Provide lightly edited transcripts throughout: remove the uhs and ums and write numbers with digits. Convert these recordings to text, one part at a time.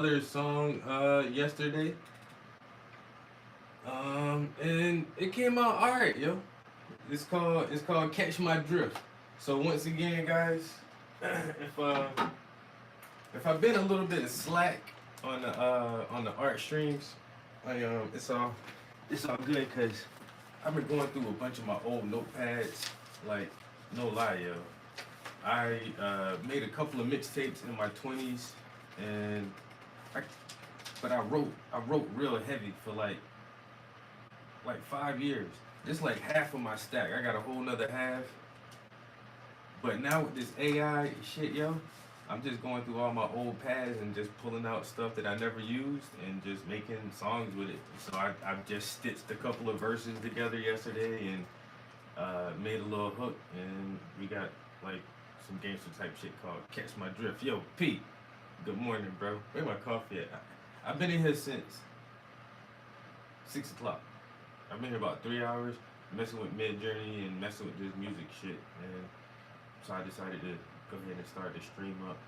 another song yesterday. And it came out alright, yo. It's called Catch My Drift. So once again, guys, if uh if I've been a little bit slack on the art streams, it's all good because I've been going through a bunch of my old notepads. Like, no lie, yo. I made a couple of mixtapes in my 20s, and I, but I wrote real heavy for like 5 years. Just like half of my stack. I got a whole nother half. But now with this AI shit, yo, I'm just going through all my old pads and just pulling out stuff that I never used and just making songs with it. So I just stitched a couple of verses together yesterday and made a little hook, and we got like some gangster type shit called Catch My Drift. Yo, Pete, good morning, bro. Where my coffee at? I've been in here since 6 o'clock. I've been here about 3 hours messing with Mid Journey and messing with this music shit, and so I decided to go ahead and start the stream up.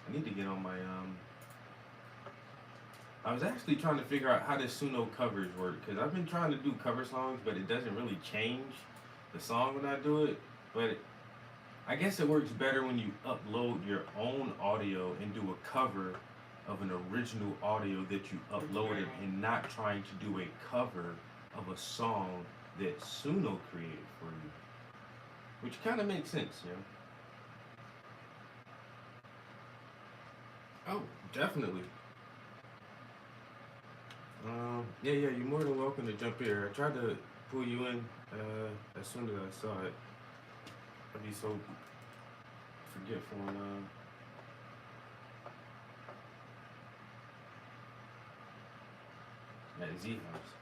I need to get on my I was actually trying to figure out how the Suno covers work because I've been trying to do cover songs, but it doesn't really change the song when I do it. But I guess it works better when you upload your own audio and do a cover of an original audio that you uploaded and not trying to do a cover of a song that Suno created for you. Which kind of makes sense, you know? Oh, definitely. Yeah, you're more than welcome to jump here. I tried to pull you in as soon as I saw it. I'd be so forgetful and at Z House.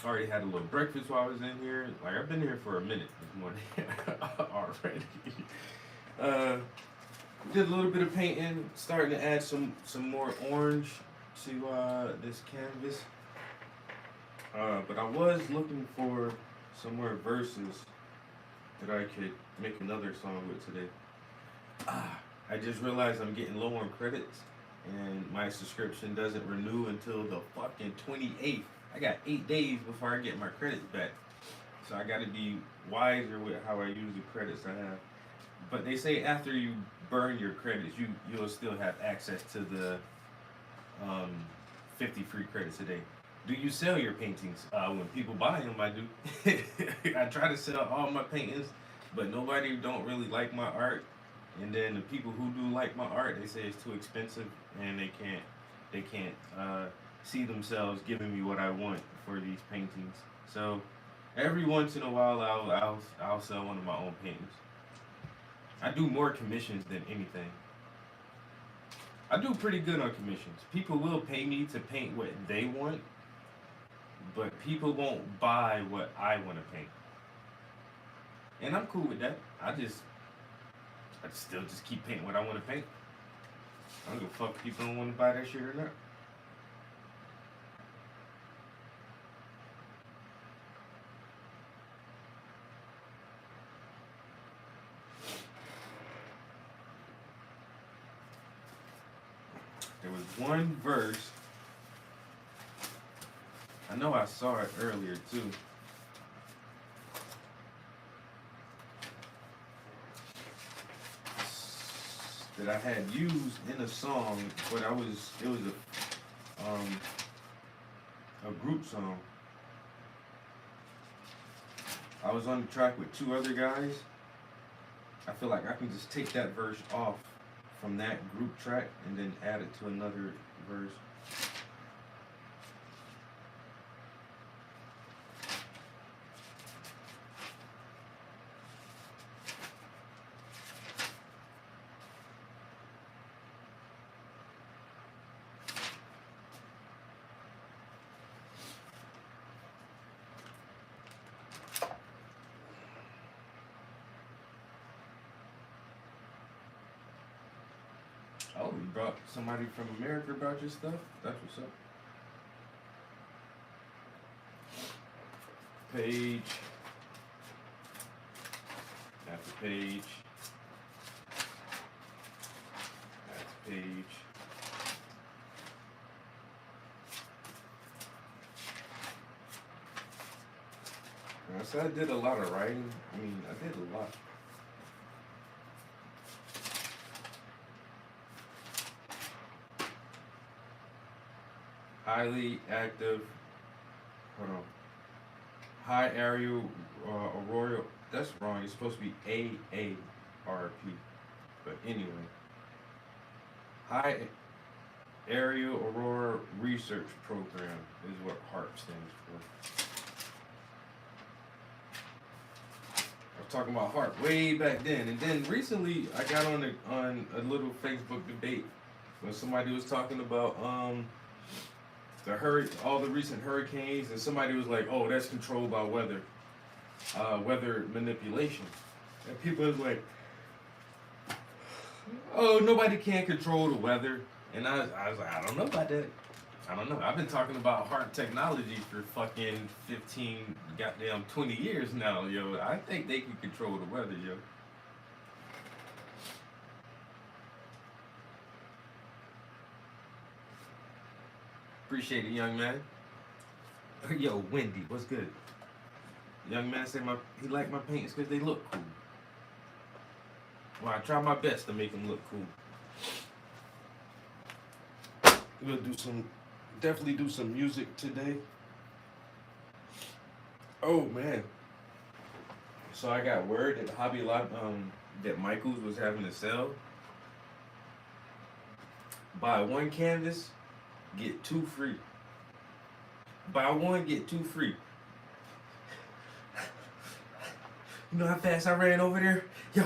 I already had a little breakfast while I was in here. Like, I've been here for a minute this morning already. Uh, did a little bit of painting, starting to add some more orange to this canvas. But I was looking for some more verses that I could make another song with today. I just realized I'm getting low on credits, and my subscription doesn't renew until the fucking 28th. I got 8 days before I get my credits back. So I gotta be wiser with how I use the credits I have. But they say after you burn your credits, you'll still have access to the um, 50 free credits a day. Do you sell your paintings? When people buy them, I do. I try to sell all my paintings, but nobody don't really like my art. And then the people who do like my art, they say it's too expensive, and they can't see themselves giving me what I want for these paintings. So every once in a while, I'll sell one of my own paintings. I do more commissions than anything. I do pretty good on commissions. People will pay me to paint what they want, but people won't buy what I want to paint, and I'm cool with that. I still just keep painting what I want to paint. I don't give a fuck if people don't want to buy that shit or not. There was one verse. I know I saw it earlier too. That I had used in a song, but it was a group song. I was on the track with two other guys. I feel like I can just take that verse off from that group track and then add it to another verse. Oh, you brought somebody from America brought your stuff? That's what's up. Page after page. said I did a lot of writing. I mean, I did a lot. Highly active. Hold on. High aerial aurora. That's wrong. It's supposed to be AARP. But anyway, High Aerial Aurora Research Program is what HARP stands for. I was talking about HARP way back then, and then recently I got on a little Facebook debate when somebody was talking about all the recent hurricanes, and somebody was like, "Oh, that's controlled by weather manipulation," and people was like, "Oh, nobody can control the weather," and I was like, "I don't know about that. I don't know. I've been talking about HARP technology for fucking 15, goddamn 20 years now, yo. I think they can control the weather, yo." Appreciate it, young man. Yo, Wendy, what's good? Young man said he liked my paintings because they look cool. Well, I try my best to make them look cool. We'll definitely do some music today. Oh man. So I got word that Hobby Lobby, that Michaels was having a sale. Buy one canvas, get two free. Buy one, get two free. You know how fast I ran over there? Yo,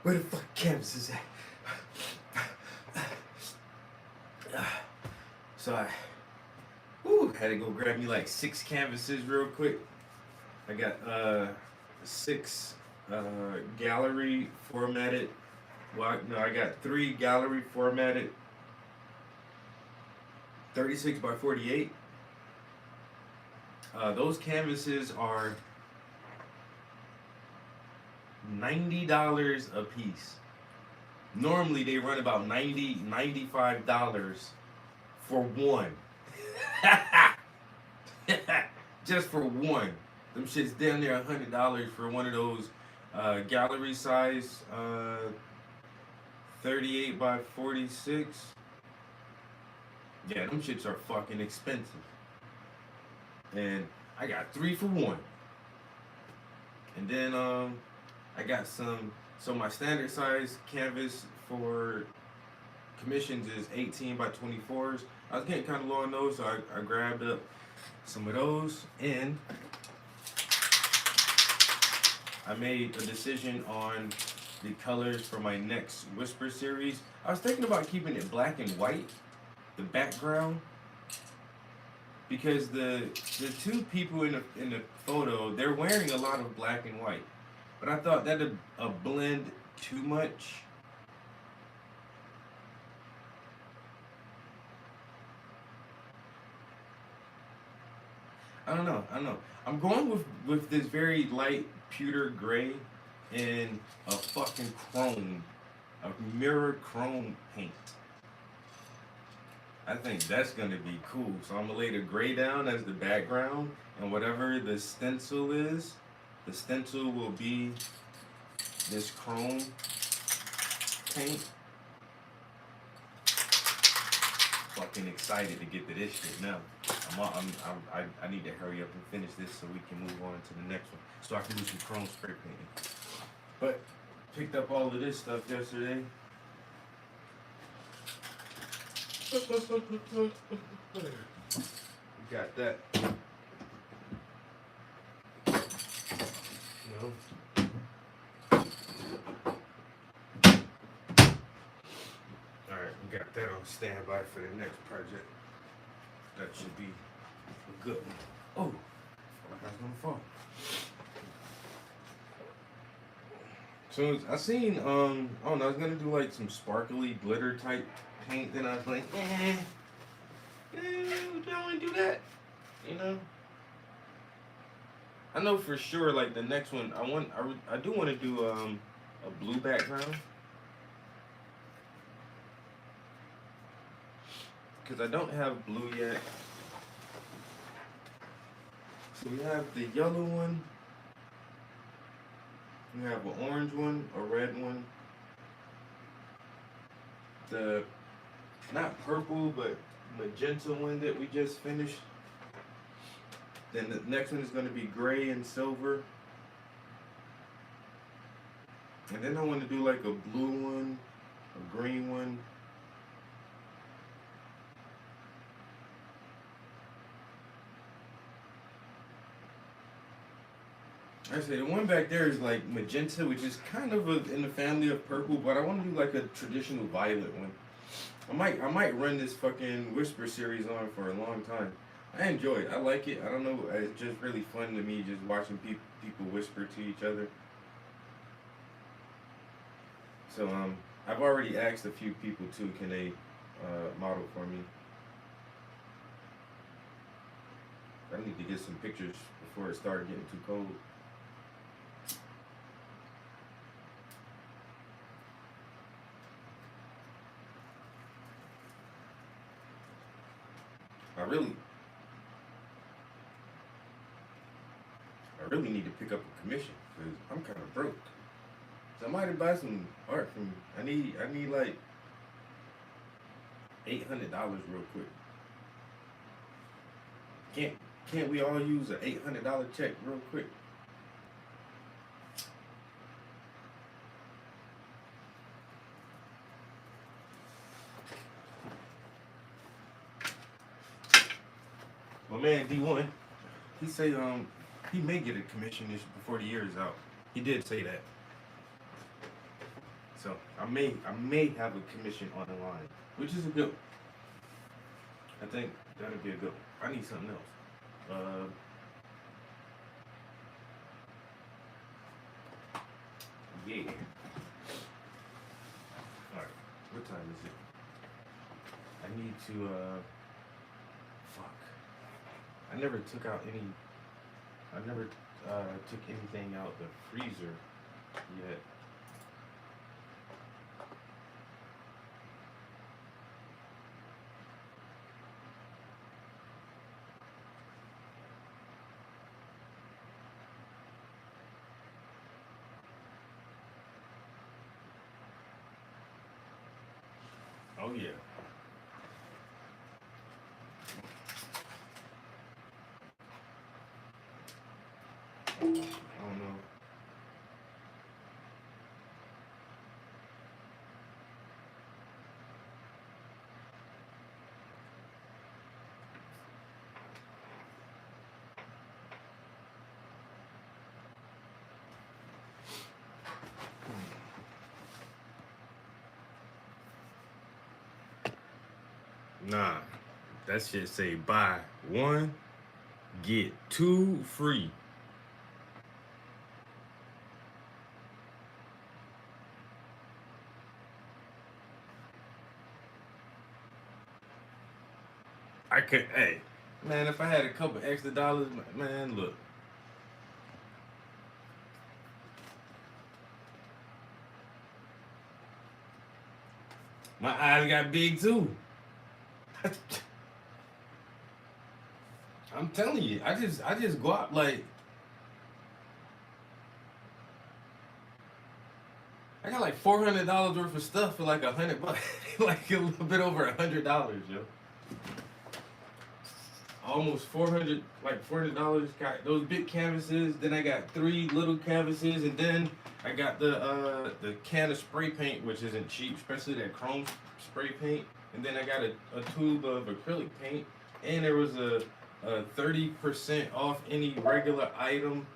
where the fuck canvas is at? So I had to go grab me like 6 canvases real quick. I got 6 gallery formatted. Well, no, I got 3 gallery formatted 36 by 48. Those canvases are $90 a piece. Normally they run about $95 for one. Just for one. Them shit's down there $100 for one of those gallery size 38 by 46. Yeah, them shits are fucking expensive. And I got 3 for 1. And then I got some. So my standard size canvas for commissions is 18 by 24s. I was getting kind of low on those, so I grabbed up some of those, and I made a decision on the colors for my next Whisper series. I was thinking about keeping it black and white, the background, because the 2 people in the photo, they're wearing a lot of black and white, but I thought that'd blend too much. I don't know. I'm going with this very light pewter gray and a fucking chrome, a mirror chrome paint. I think that's gonna be cool. So I'm gonna lay the gray down as the background, and whatever the stencil is, the stencil will be this chrome paint. Fucking excited to get to this shit now. I need to hurry up and finish this so we can move on to the next one, so I can do some chrome spray painting. But picked up all of this stuff yesterday. Got that. No. Alright, we got that on standby for the next project. That should be a good one. Oh, that's gonna fall. So I seen, I don't know, I was gonna do like some sparkly glitter type paint, then I was like, don't want to do that, you know. I know for sure, like the next one, I do want to do a blue background, because I don't have blue yet. So we have the yellow one. We have an orange one, a red one. The not purple but magenta one that we just finished. Then the next one is going to be gray and silver. And then I want to do like a blue one, a green one. I say the one back there is like magenta, which is kind of in the family of purple, but I want to do like a traditional violet one. I might run this fucking Whisper series on for a long time. I enjoy it. I like it. I don't know. It's just really fun to me just watching people whisper to each other. So I've already asked a few people too. Can they model for me? I need to get some pictures before it started getting too cold. I really need to pick up a commission because I'm kind of broke. Somebody buy some art from me. I need like $800 real quick. Can't we all use an $800 check real quick? My man D1, he say he may get a commission before the year is out. He did say that. So I may have a commission on the line, which is a good. I think that'll be a good one. I need something else. Yeah. All right. What time is it? I need to fuck. I never took anything out the freezer yet. Oh yeah. I don't know. Nah, that shit say buy one, get two free. I could, hey, man, if I had a couple extra dollars, man, look. My eyes got big too. I'm telling you, I just go out like I got like $400 worth of stuff for like $100, like a little bit over $100, yo. Almost 400, like $400. Got those big canvases. Then I got 3 little canvases, and then I got the can of spray paint, which isn't cheap, especially that chrome spray paint. And then I got a tube of acrylic paint, and there was a 30% off any regular item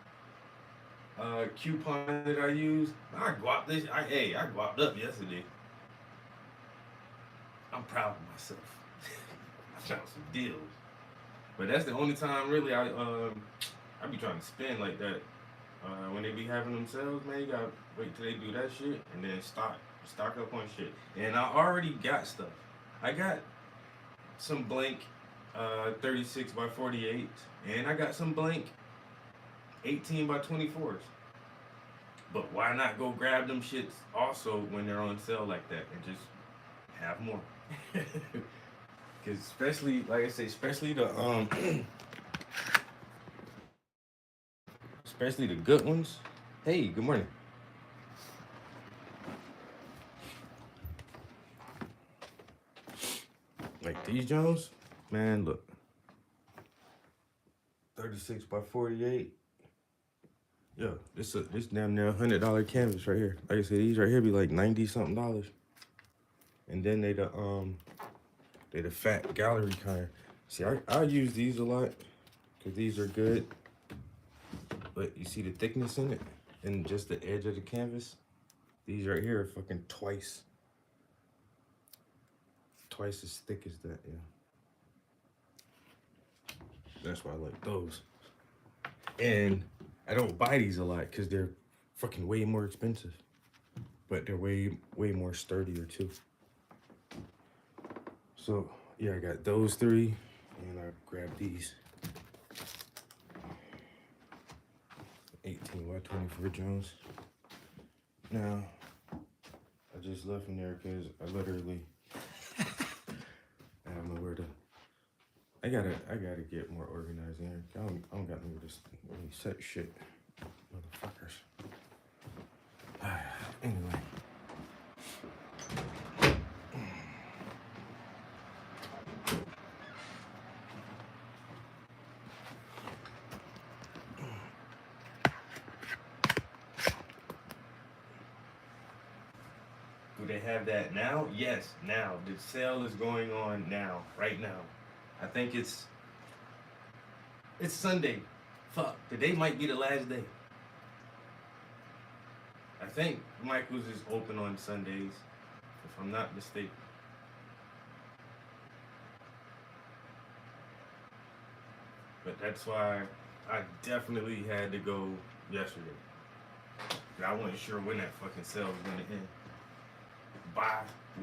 coupon that I used. I guapped up yesterday. I'm proud of myself. I found some deals. But that's the only time really I be trying to spend like that. When they be having them sales, man, you gotta wait till they do that shit and then stock up on shit. And I already got stuff. I got some blank 36 by 48, and I got some blank 18 by 24s. But why not go grab them shits also when they're on sale like that and just have more? Because especially, like I say, especially the especially the good ones. Hey, good morning. Like these Jones, man, look, 36 by 48. Yo, this damn near $100 canvas right here. Like I said, these right here be like 90 something dollars. And then they the fat gallery kind. See, I use these a lot because these are good. But you see the thickness in it and just the edge of the canvas. These right here are fucking twice as thick as that. Yeah, that's why I like those. And I don't buy these a lot because they're fucking way more expensive. But they're way more sturdier too. So yeah, I got those three, and I grabbed these 18x24 Jones. Now I just left them there because I literally I have nowhere to. I gotta get more organized in here. I don't got nowhere to really set shit, motherfuckers. Anyway. Do they have that now? Yes, now. The sale is going on now, right now. I think it's Sunday. Fuck, today might be the last day. I think Michael's is open on Sundays, if I'm not mistaken. But that's why I definitely had to go yesterday. I wasn't sure when that fucking sale was gonna end. Buy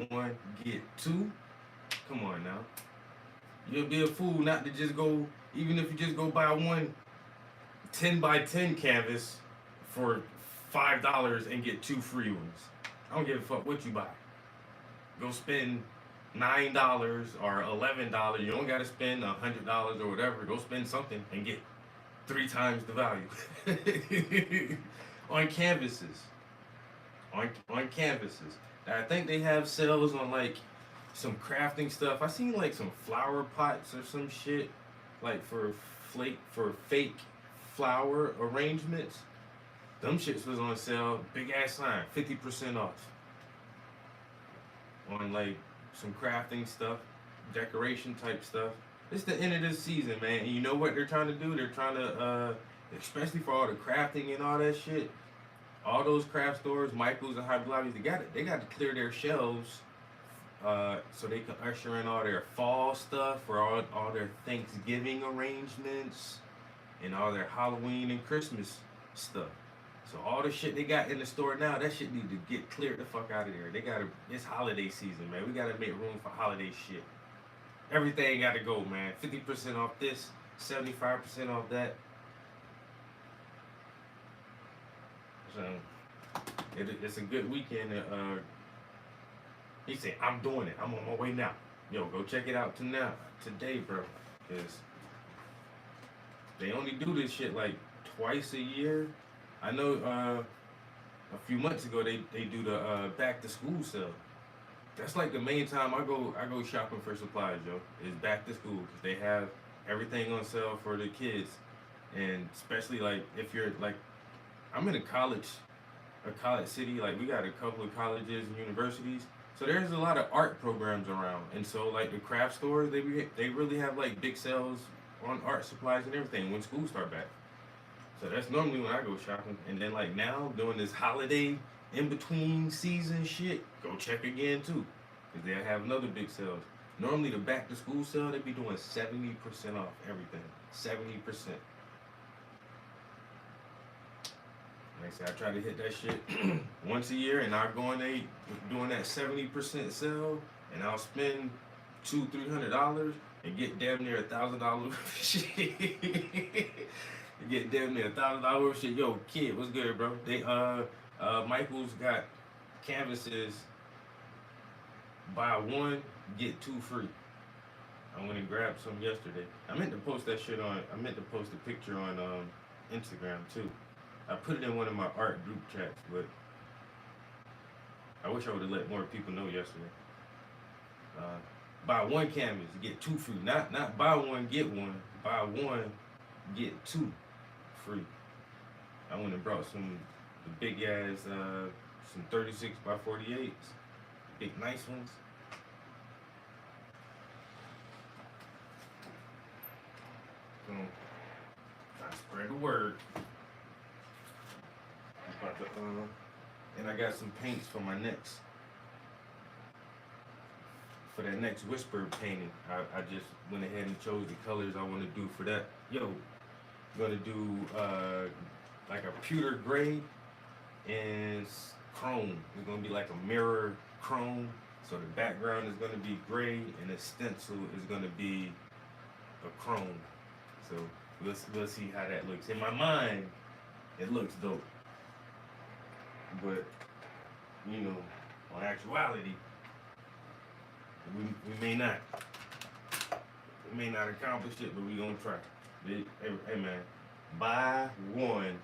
one, get two. Come on now. You'll be a fool not to just go, even if you just go buy one 10 by 10 canvas for $5 and get two free ones. I don't give a fuck what you buy. Go spend $9 or $11. You don't gotta spend $100 or whatever. Go spend something and get 3 times the value on canvases. On canvases. I think they have sales on like some crafting stuff. I seen like some flower pots or some shit, like for fake flower arrangements. Them shits was on sale. Big ass sign, 50% off. On like some crafting stuff, decoration type stuff. It's the end of this season, man. And you know what they're trying to do? They're trying to, especially for all the crafting and all that shit. All those craft stores, Michaels and Hobby Lobbies, they got to clear their shelves, so they can usher in all their fall stuff for all their Thanksgiving arrangements and all their Halloween and Christmas stuff. So all the shit they got in the store now, that shit need to get cleared the fuck out of there. It's holiday season, man. We gotta make room for holiday shit. Everything gotta go, man. 50% off this, 75% off that. So it's a good weekend. He said, I'm doing it. I'm on my way now. Yo, go check it out today, bro. Because they only do this shit like twice a year. I know a few months ago they do the back to school sale. That's like the main time I go shopping for supplies, yo. Is back to school because they have everything on sale for the kids, and especially like if you're like, I'm in a college city. Like we got a couple of colleges and universities, so there's a lot of art programs around, and so like the craft stores, they really have like big sales on art supplies and everything when schools start back. So that's normally when I go shopping. And then like now, doing this holiday in between season shit, go check again too. Cause they have another big sales. Normally the back to school sale, they be doing 70% off everything. 70%. Like I said, I try to hit that shit once a year, and I'll go in there doing that 70% sale, and I'll spend $200-300 and get damn near $1,000 shit. Get damn near $1,000 worth of shit. Yo, kid, what's good, bro? They Michael's got canvases. Buy one, get two free. I went and grabbed some yesterday. I meant to post that shit on. I meant to post a picture on Instagram too. I put it in one of my art group chats, but I wish I would have let more people know yesterday. Uh, buy one canvas, get two free. Not buy one get one. Buy one get two free. I went and brought some the big ass some 36 by 48s, big nice ones. So I spread the word. About to, and I got some paints for my next. For that next Whisper painting, I just went ahead and chose the colors I want to do for that. Yo, I'm gonna do like a pewter gray and chrome. It's gonna be like a mirror chrome. So the background is gonna be gray and the stencil is gonna be a chrome. So we'll see how that looks. In my mind, it looks dope. But you know, on actuality, we may not. We may not accomplish it, but we gonna try. Hey man, buy one,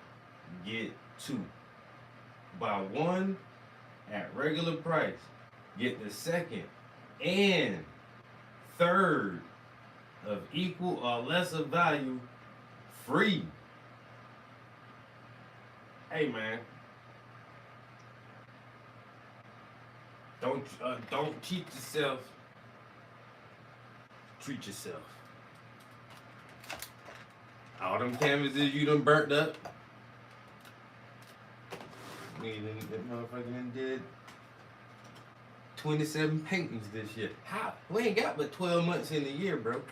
get two. Buy one at regular price. Get the second and third of equal or lesser value free. Hey man, don't cheat yourself. Treat yourself. All them canvases you done burnt up. That motherfucker done did 27 paintings this year. How? We ain't got but 12 months in the year, bro.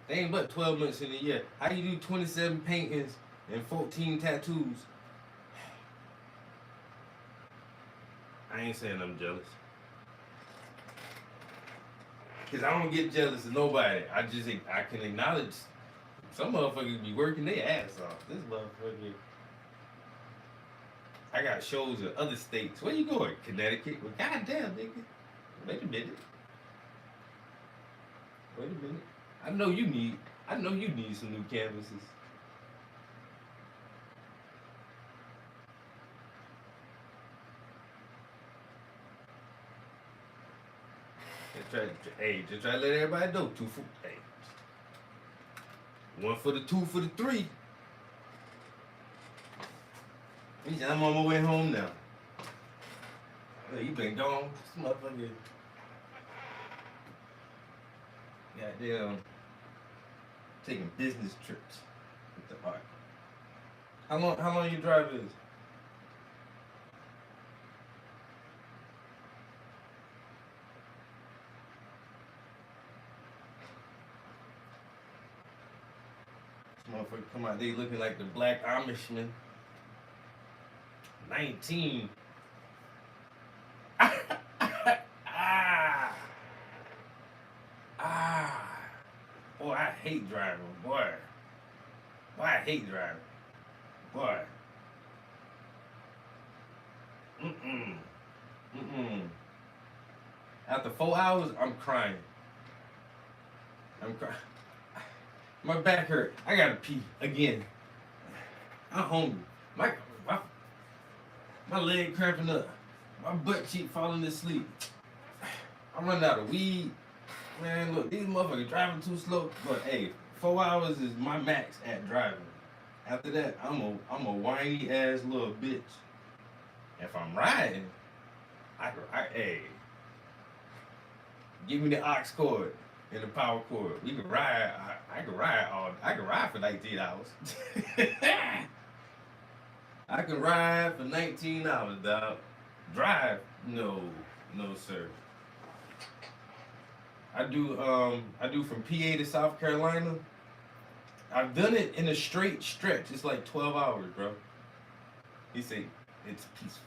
They ain't but 12 months in the year. How you do 27 paintings and 14 tattoos? I ain't saying I'm jealous. Cause I don't get jealous of nobody. I can acknowledge some motherfuckers be working their ass off. This motherfucker. I got shows in other states. Where you going? Connecticut? Well, goddamn, nigga. Wait a minute. I know you need some new canvases. Just try to let everybody know. One for the two for the three. I'm on my way home now. Hey, you been gone? This motherfucker. Goddamn. Taking business trips with the art. How long your drive is? Motherfucker come out, they looking like the black Amishman. 19. Boy, I hate driving, boy. I hate driving. Boy. After 4 hours, I'm crying. My back hurt. I gotta pee again. I'm hungry. My leg cramping up. My butt cheek falling asleep. I'm running out of weed. Man, look, these motherfuckers driving too slow. But hey, 4 hours is my max at driving. After that, I'm a whiny ass little bitch. If I'm riding, hey, give me the aux cord and the power cord. We can ride. I can ride for 19 hours. I can ride for 19 hours, dog. Drive? No, sir. I do from PA to South Carolina. I've done it in a straight stretch. It's like 12 hours, bro. He said it's peaceful.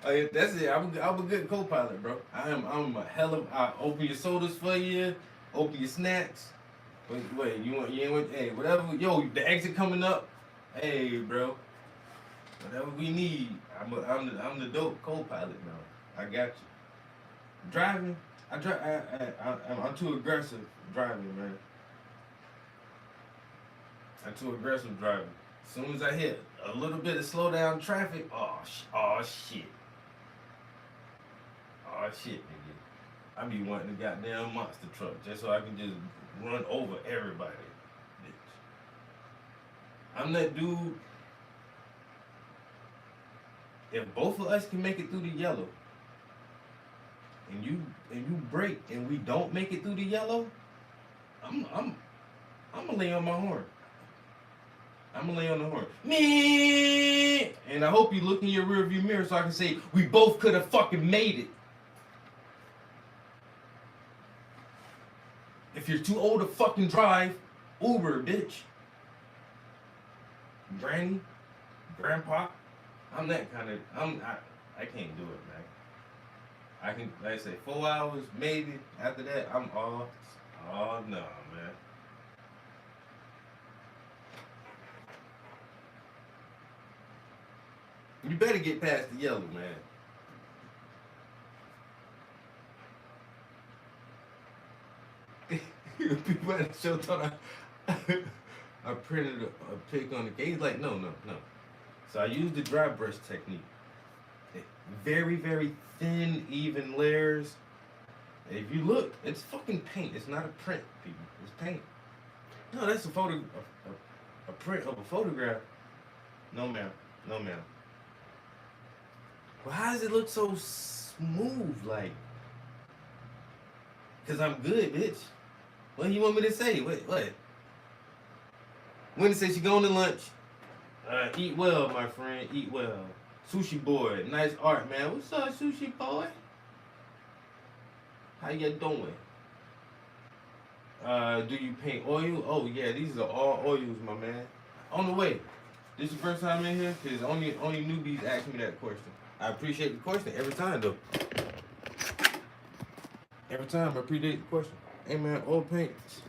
That's it. I'm a good co-pilot, bro. I'm a hell of. I open your sodas for you. Open your snacks. Wait, you ain't with, hey, whatever. Yo, the exit coming up. Hey, bro. Whatever we need. I'm the dope co-pilot now. I got you. Driving. I'm too aggressive driving, man. I'm too aggressive driving. As soon as I hit a little bit of slow down traffic, oh shit. Oh shit, nigga. I be wanting a goddamn monster truck just so I can just run over everybody. Bitch. I'm that dude. If both of us can make it through the yellow, and you break and we don't make it through the yellow, I'm gonna lay on my horn. I'm gonna lay on the horn. Me, and I hope you look in your rearview mirror so I can say we both could have fucking made it. If you're too old to fucking drive, Uber, bitch. Granny, grandpa, I'm that kind of. I can't do it, man. I can, like I say, 4 hours maybe. After that, I'm all. Oh no, man. You better get past the yellow, man. People at the show thought I printed a pic on the case. He's like, no. So I used the dry brush technique. Very, very thin, even layers. And if you look, it's fucking paint. It's not a print, people. It's paint. No, that's a photo, a print of a photograph. No, ma'am. Well, how does it look so smooth, like? Cause I'm good, bitch. What do you want me to say? What? Wendy says she going to lunch. Eat well, my friend. Eat well. Sushi boy, nice art, man. What's up, sushi boy? How you doing? Do you paint oil? Oh yeah, these are all oils, my man. On the way. This is your first time in here? Cause only newbies ask me that question. I appreciate the question every time though. Every time I appreciate the question. Hey man, oil paints.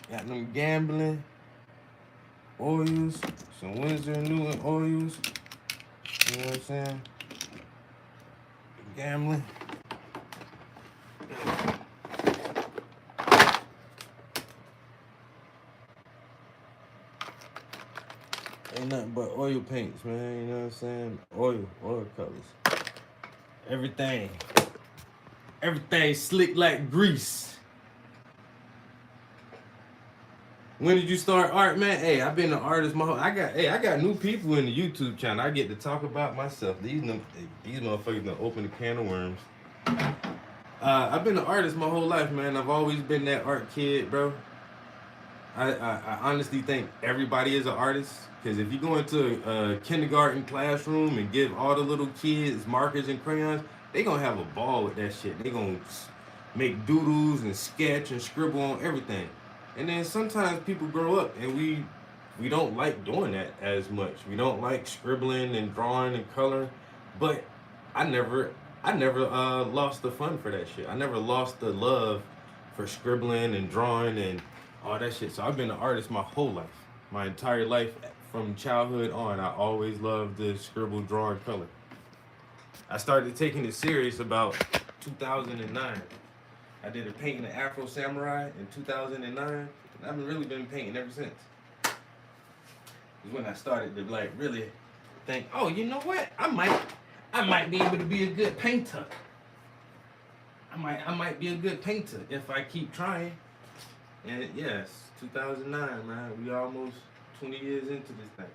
Got them gambling oils, some Winsor & Newton oils. You know what I'm saying? Gambling. Ain't nothing but oil paints, man. You know what I'm saying? Oil colors. Everything slick like grease. When did you start art, man? Hey, I've been an artist my whole. I got new people in the YouTube channel. I get to talk about myself. These motherfuckers done open a can of worms. I've been an artist my whole life, man. I've always been that art kid, bro. I honestly think everybody is an artist. Because if you go into a kindergarten classroom and give all the little kids markers and crayons, they gonna have a ball with that shit. They gonna make doodles and sketch and scribble on everything. And then sometimes people grow up and we don't like doing that as much. We don't like scribbling and drawing and coloring. But I never lost the fun for that shit. I never lost the love for scribbling and drawing and all that shit. So I've been an artist my whole life. My entire life, from childhood on, I always loved the scribble, draw, and color. I started taking it serious about 2009. I did a painting of Afro Samurai in 2009, and I've really been painting ever since. Is when I started to like really think, oh, you know what? I might be able to be a good painter. I might be a good painter if I keep trying. And yes, 2009, man. We almost 20 years into this thing.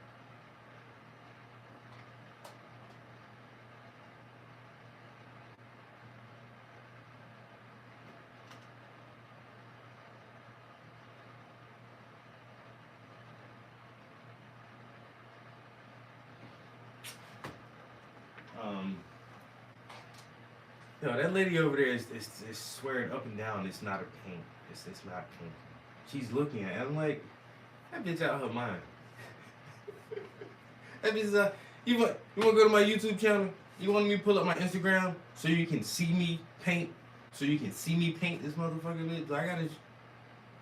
That lady over there is swearing up and down it's not a paint. It's not paint. She's looking at it. I'm like, that bitch out of her mind. That bitch is you want to go to my YouTube channel? You want me to pull up my Instagram so you can see me paint? So you can see me paint this motherfucker bitch?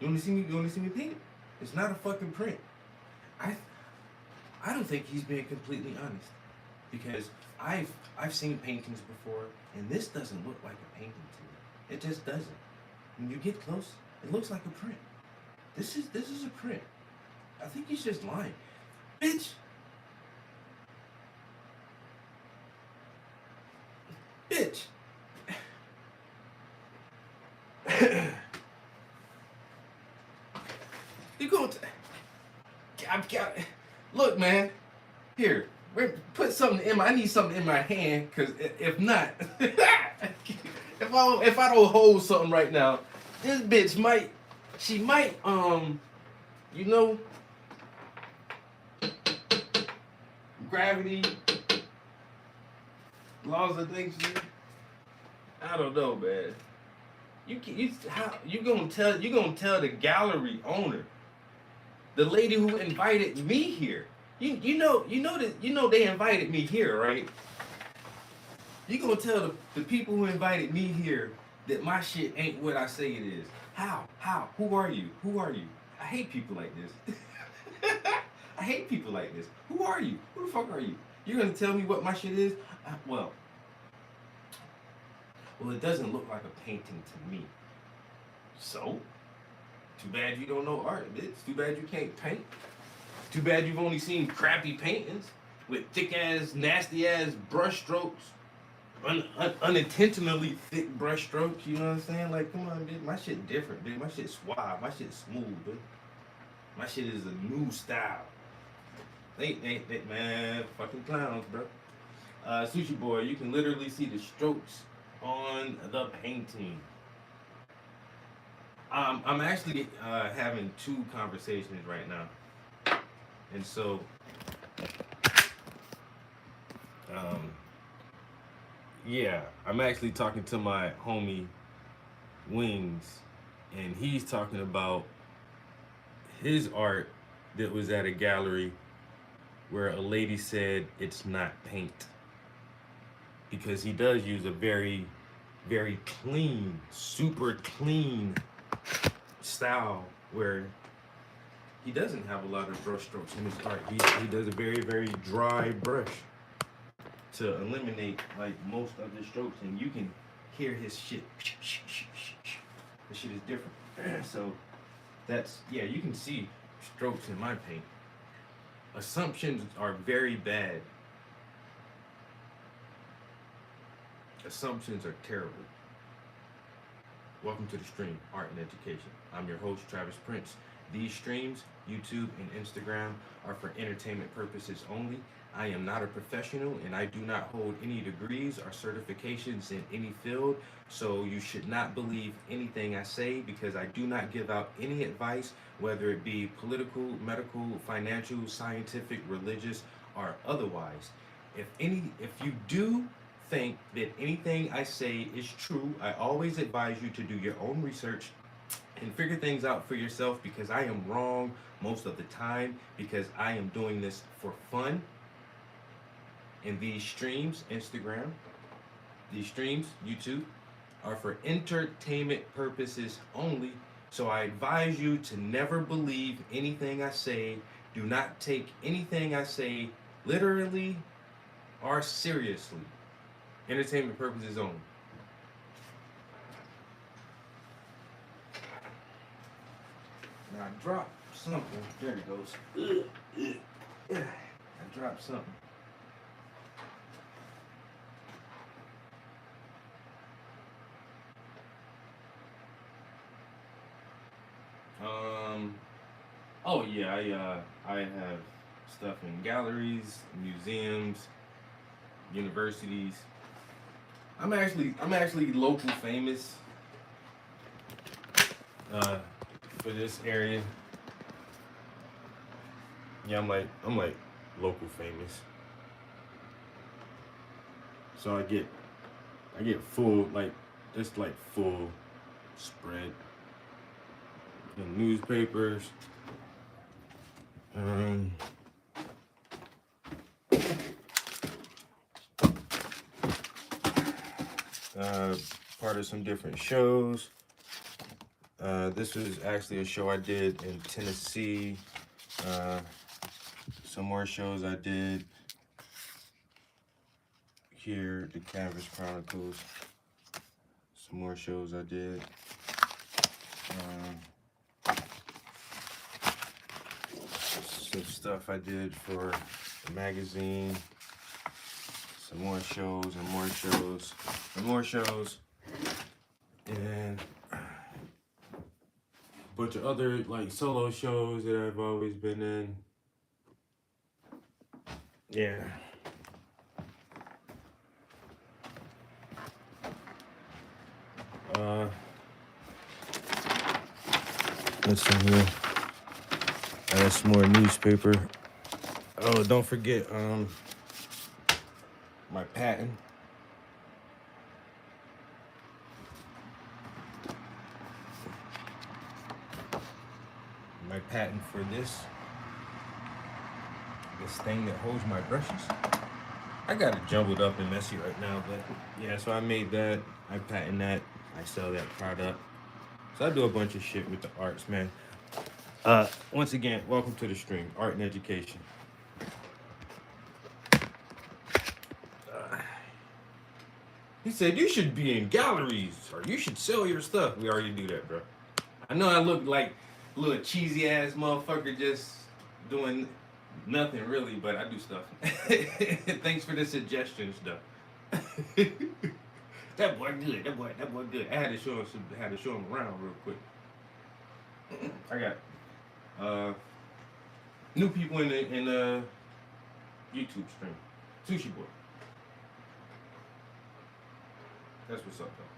You want to see me paint it? It's not a fucking print. I don't think he's being completely honest. Because I've seen paintings before, and this doesn't look like a painting to me. It just doesn't. When you get close, it looks like a print. This is a print. I think he's just lying. Bitch. Bitch. You going to... Look, man. Here. Put something in my... I need something in my hand, because if not... if I don't hold something right now, this bitch might... She might, you know... Gravity... Laws of nature... I don't know, man. You gonna tell the gallery owner, the lady who invited me here. You know they invited me here, right? You gonna tell the people who invited me here that my shit ain't what I say it is. How? Who are you? I hate people like this. I hate people like this. Who are you? Who the fuck are you? You're gonna tell me what my shit is? Well, it doesn't look like a painting to me. So, too bad you don't know art, bitch. Too bad you can't paint. Too bad you've only seen crappy paintings with thick-ass, nasty-ass brush strokes. Unintentionally thick brush strokes, you know what I'm saying? Like, come on, bitch. My shit different, dude. My shit suave. My shit smooth, dude. My shit is a new style. They man, fucking clowns, bro. Sushi Boy, you can literally see the strokes on the painting. I'm actually having two conversations right now, and so yeah, I'm actually talking to my homie Wings, and he's talking about his art that was at a gallery where a lady said it's not paint, because he does use a very, very clean, super clean style where he doesn't have a lot of brush strokes in his art. He does a very, very dry brush to eliminate like most of the strokes, and you can hear his shit. The shit is different. So that's, yeah, you can see strokes in my paint. Assumptions are very bad. Assumptions are terrible. Welcome to the stream, Art and Education. I'm your host, Travis Prince. These streams, YouTube and Instagram, are for entertainment purposes only. I am not a professional, and I do not hold any degrees or certifications in any field, so you should not believe anything I say, because I do not give out any advice, whether it be political, medical, financial, scientific, religious, or otherwise. If you do think that anything I say is true, I always advise you to do your own research and figure things out for yourself, because I am wrong most of the time, because I am doing this for fun. And these streams, Instagram, these streams, YouTube, are for entertainment purposes only. So I advise you to never believe anything I say. Do not take anything I say literally or seriously. Entertainment purposes only. Now I dropped something. There it goes. I dropped something. Oh yeah, I have stuff in galleries, museums, universities. I'm actually local famous for this area. Yeah, I'm like local famous. So I get full, like, just like full spread in newspapers. Part of some different shows. This was actually a show I did in Tennessee. Some more shows I did here, the Canvas Chronicles. Some more shows I did. some stuff I did for the magazine. Some more shows and more shows and more shows. And a bunch of other like solo shows that I've always been in. Yeah. Let's see here. I got some more newspaper. Oh, don't forget my patent. My patent for this thing that holds my brushes. I got it jumbled up and messy right now, but yeah, so I made that. I patent that. I sell that product. So I do a bunch of shit with the arts, man. Once again, welcome to the stream, Art and Education. He said you should be in galleries or you should sell your stuff. We already do that, bro. I know I look like a little cheesy ass motherfucker just doing nothing really, but I do stuff. Thanks for the suggestions, though. That boy good. That boy good. I had to show him around real quick. I got new people in the YouTube stream. Sushi Boy. That's what's up, though.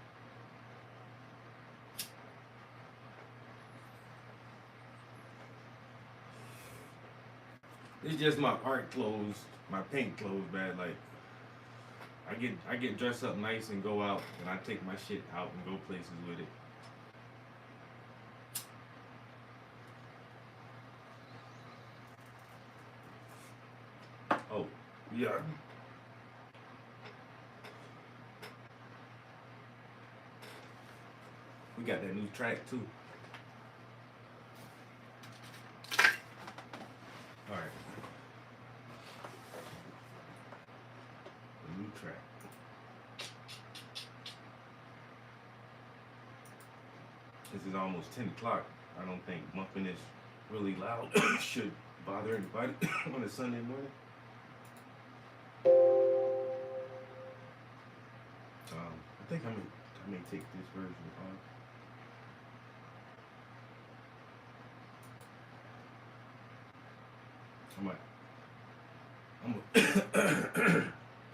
It's just my art clothes, my paint clothes, man. Like I get dressed up nice and go out, and I take my shit out and go places with it. Oh, yeah. We got that new track too. All right. The new track. This is almost 10 o'clock. I don't think muffin is really loud should bother anybody on a Sunday morning. I think I may take this version off. I'm gonna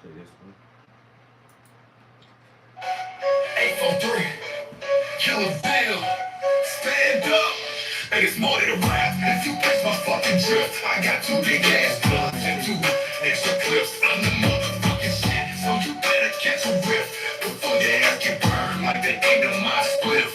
play this one. 843, Killer Bill, stand up. Hey, it's more than a rap. If you catch my fucking drift, I got 2 big ass guns and 2 extra clips. I'm the motherfucking shit, so you better catch a whiff before your ass get burned like the end of my spliff.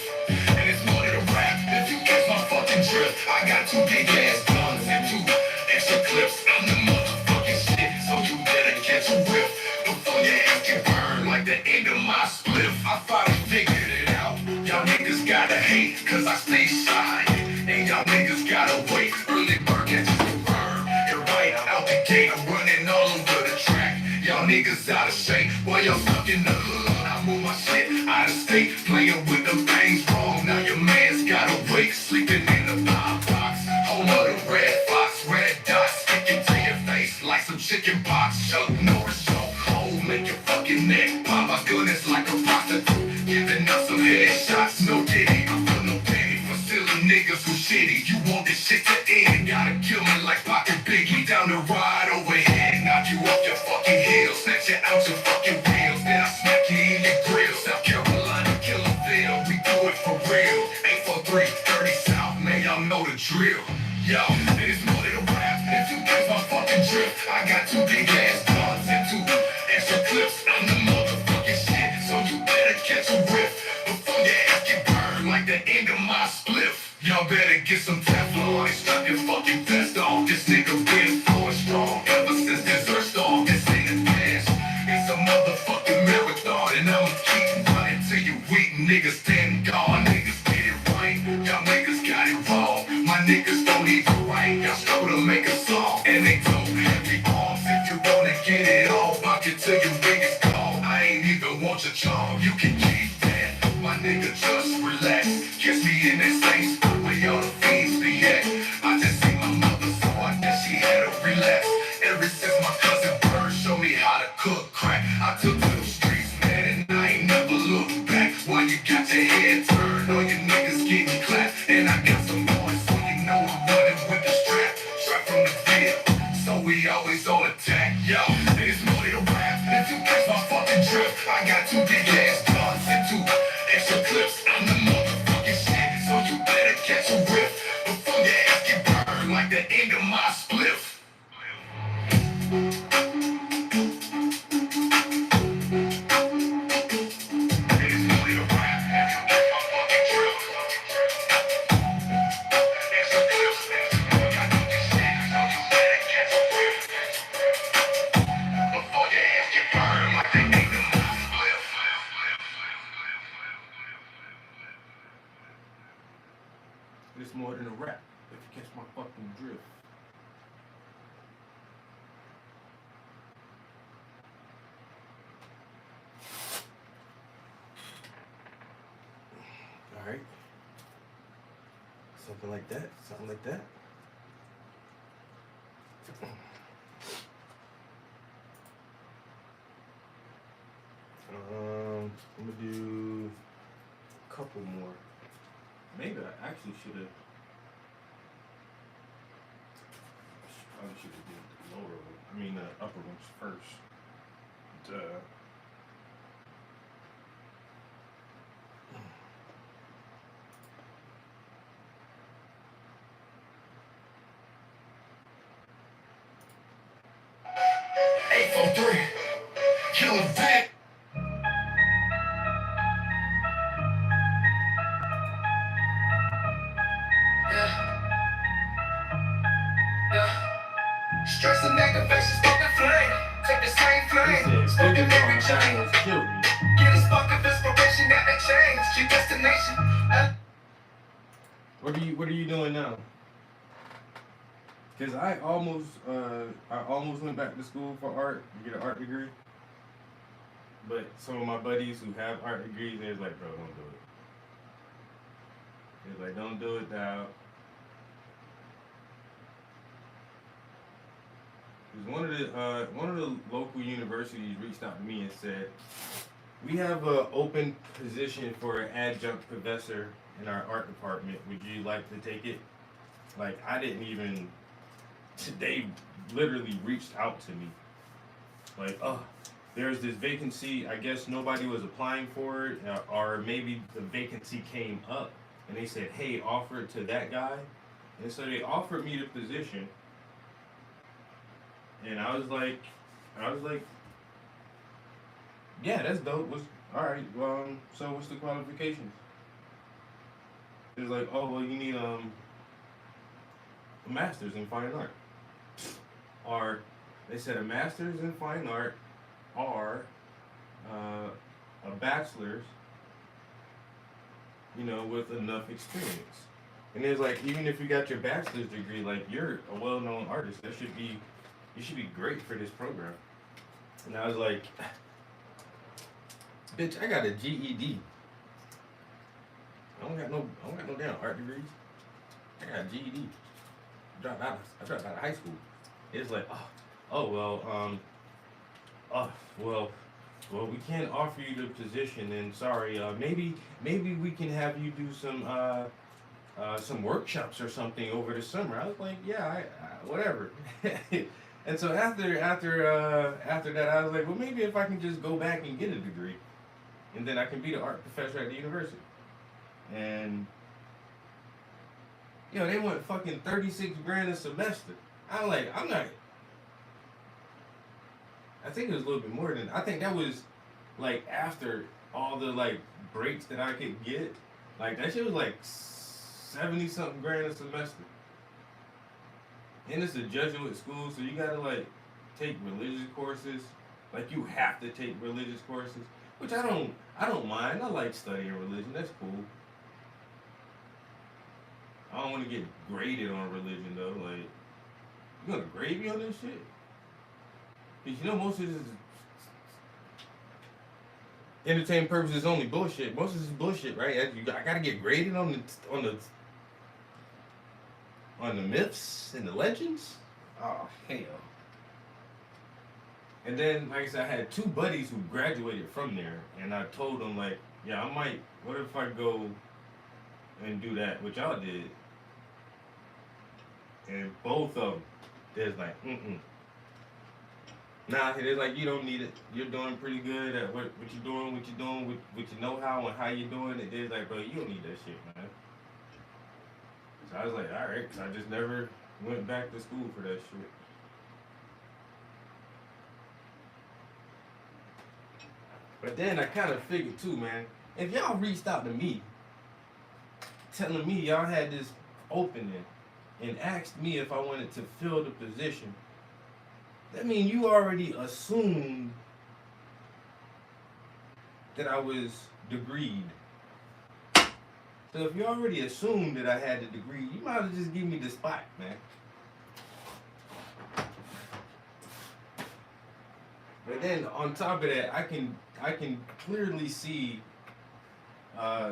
And it's more than a rap. If you catch my fucking drift, I got 2 big ass guns and 2 extra clips. I'm the motherfucking shit, so you better catch a whiff before your ass get burned like the end of my spliff. I finally figured it out. Y'all niggas gotta hate, cause I stay shy. And y'all niggas gotta wait. Early bird catches the worm. And right out the gate, I'm running all over the track. Y'all niggas out of shape while y'all stuck in the hood. I move my shit out of state, playing with them things wrong. Now your man's gotta wait, sleeping in the pop box. Home of the red fox, red dots sticking to your face like some chicken pox. Chuck Norris, choke hold, make your fucking neck pop. My goodness, like a prostitute, giving us some headshots. No diddy, I feel no pity for silly niggas who shitty. You want this shit to end, gotta kill me like Pocket Biggie. Down the ride overhead, knock you off your fucking heels, snatch you out your fucking wheels, then I smack you in your grill. South Carolina, Killerville, we do it for real. 843, 30 South, man, y'all know the drill. Yo, it is more than a rap. If you catch my fucking drift, I got 2 big ass guns and 2 extra clips. I'm the motherfucking shit, so you better catch a whiff before your ass get burned like the end of my spliff. Y'all better get some Teflon and strap your fucking vest on. This nigga been flowing strong ever since Desert Storm. This ain't a dance, it's a motherfucking marathon, and I'ma keep running till you weak niggas stand gone. Niggas get it right, y'all niggas got it wrong. My niggas don't even write, y'all struggle to make a song, and they don't have the arms. If you wanna get it all, box it till your biggest call. I ain't even want your charm, you can keep that. My nigga, just relax. Catch me in that same spot where y'all the fiends be at. I just see my mother, so I guess she from the field, so we always on attack, yo. Niggas more than a rap. If you catch my fucking drift, I got 2 big ass guns and 2 extra clips. I'm the motherfucking shit, so you better catch a riff before your ass get burned like the end of my spliff. It's more than a rap. If you catch my fucking drift. All right. Something like that. Something like that. I'm gonna do a couple more. Maybe I actually should have. Probably should have did the lower one. I mean, the upper ones first. Duh. Eight, 4, 3, Killer Vic. Stress and activation, spark the flame. Take the same He flame. said, Smoking "Figures every on chain. almost killed me." Get a spark of inspiration that may change your destination. What are you doing now? Cause I almost went back to school for art to get an art degree. But some of my buddies who have art degrees, they're like, bro, don't do it. They're like, don't do it now. Because one of the local universities reached out to me and said, we have an open position for an adjunct professor in our art department. Would you like to take it? Like, I didn't even, they literally reached out to me. Like, oh, there's this vacancy. I guess nobody was applying for it, or maybe the vacancy came up and they said, hey, offer it to that guy. And so they offered me the position. And I was like, yeah, that's dope. All right. So what's the qualifications? It was like, oh, well, you need a master's in fine art, or they said a master's in fine art, or a bachelor's, with enough experience. And it's like, even if you got your bachelor's degree, like, you're a well-known artist, you should be great for this program. And I was like, bitch, I got a GED. I don't got no damn art degrees. I got a GED. I dropped out of high school. It's like, well, we can't offer you the position, and sorry, maybe we can have you do some workshops or something over the summer. I was like, yeah, I whatever. And so after that, I was like, well, maybe if I can just go back and get a degree, and then I can be the art professor at the university. And they want fucking 36 grand a semester. I'm like, I think it was a little bit more than. I think that was like after all the like breaks that I could get. Like that shit was like 70 something grand a semester. And it's a Jesuit school, so you gotta like take religious courses. Like you have to take religious courses, which I don't mind. I like studying religion. That's cool. I don't want to get graded on religion though. Like, you gonna grade me on this shit? Because most of this is entertainment purposes only bullshit. Most of this is bullshit, right? I gotta get graded on the myths and the legends. Oh hell. And then, like I said, I had 2 buddies who graduated from there, and I told them like, yeah, I might. What if I go and do that, which y'all did? And both of them It's like, Nah, it is like you don't need it. You're doing pretty good at what you're doing, with your know-how and how you're doing it. It's like, bro, you don't need that shit, man. So I was like, all right, 'cause I just never went back to school for that shit. But then I kind of figured too, man, if y'all reached out to me, telling me y'all had this opening and asked me if I wanted to fill the position, that means you already assumed that I was degreed. So if you already assumed that I had the degree, you might have just given me the spot, man. But then on top of that, I can clearly see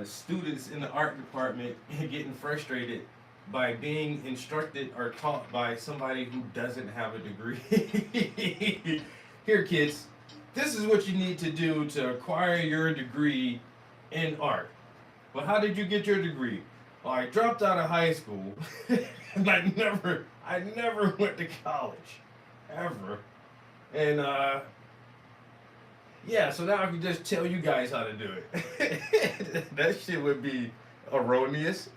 students in the art department getting frustrated by being instructed or taught by somebody who doesn't have a degree. Here, kids, this is what you need to do to acquire your degree in art. But how did you get your degree? Well, I dropped out of high school and I never went to college. Ever. And yeah, so now I can just tell you guys how to do it. That shit would be erroneous.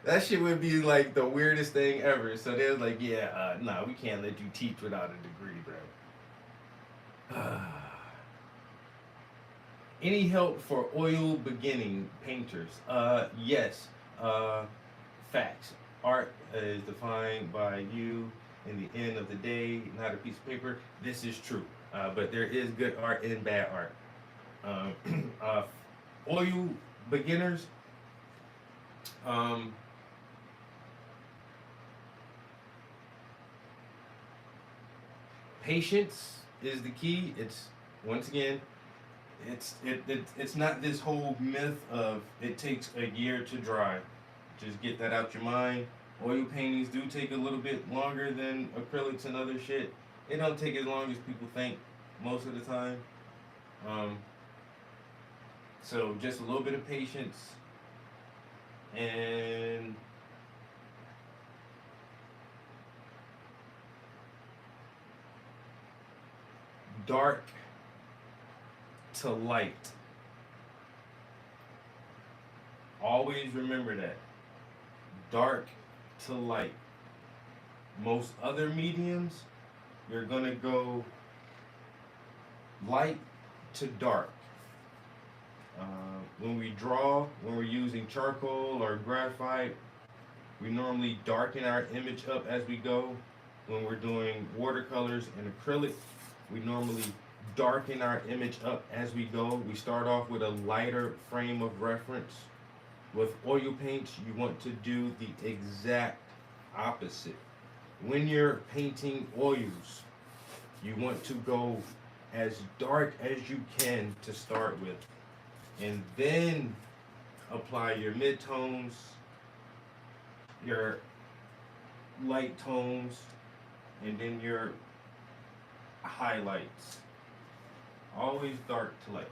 That shit would be like the weirdest thing ever. So they're like, yeah, nah, we can't let you teach without a degree, bro. Any help for oil beginning painters? Yes. Facts. Art is defined by you in the end of the day, not a piece of paper. This is true. But there is good art and bad art. Oil beginners. Patience is the key. It's once again, it's not this whole myth of it takes a year to dry. Just get that out your mind. Oil paintings do take a little bit longer than acrylics and other shit. It don't take as long as people think most of the time. So just a little bit of patience and dark to light. Always remember that. Dark to light. Most other mediums, you're gonna go light to dark. When we draw, when we're using charcoal or graphite, we normally darken our image up as we go. When we're doing watercolors and acrylic, we normally darken our image up as we go. We start off with a lighter frame of reference. With oil paints, you want to do the exact opposite. When you're painting oils, you want to go as dark as you can to start with, and then apply your midtones, your light tones, and then your highlights. Always dark to light.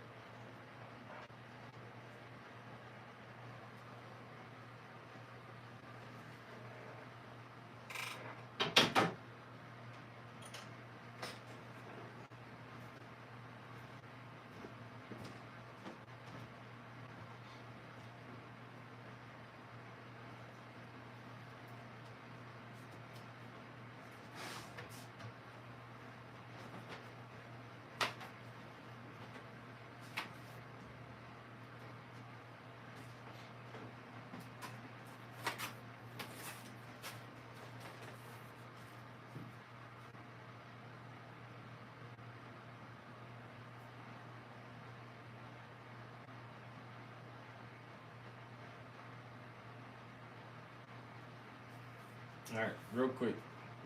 All right, real quick.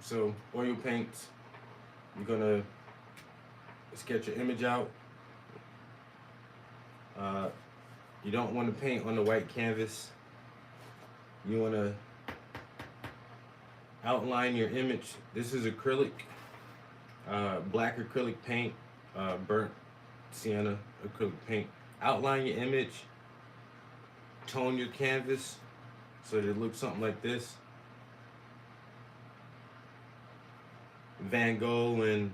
So oil paints, you're gonna sketch your image out. You don't want to paint on the white canvas. You want to outline your image. This is acrylic, black acrylic paint, burnt sienna acrylic paint. Outline your image, tone your canvas so that it looks something like this. Van Gogh and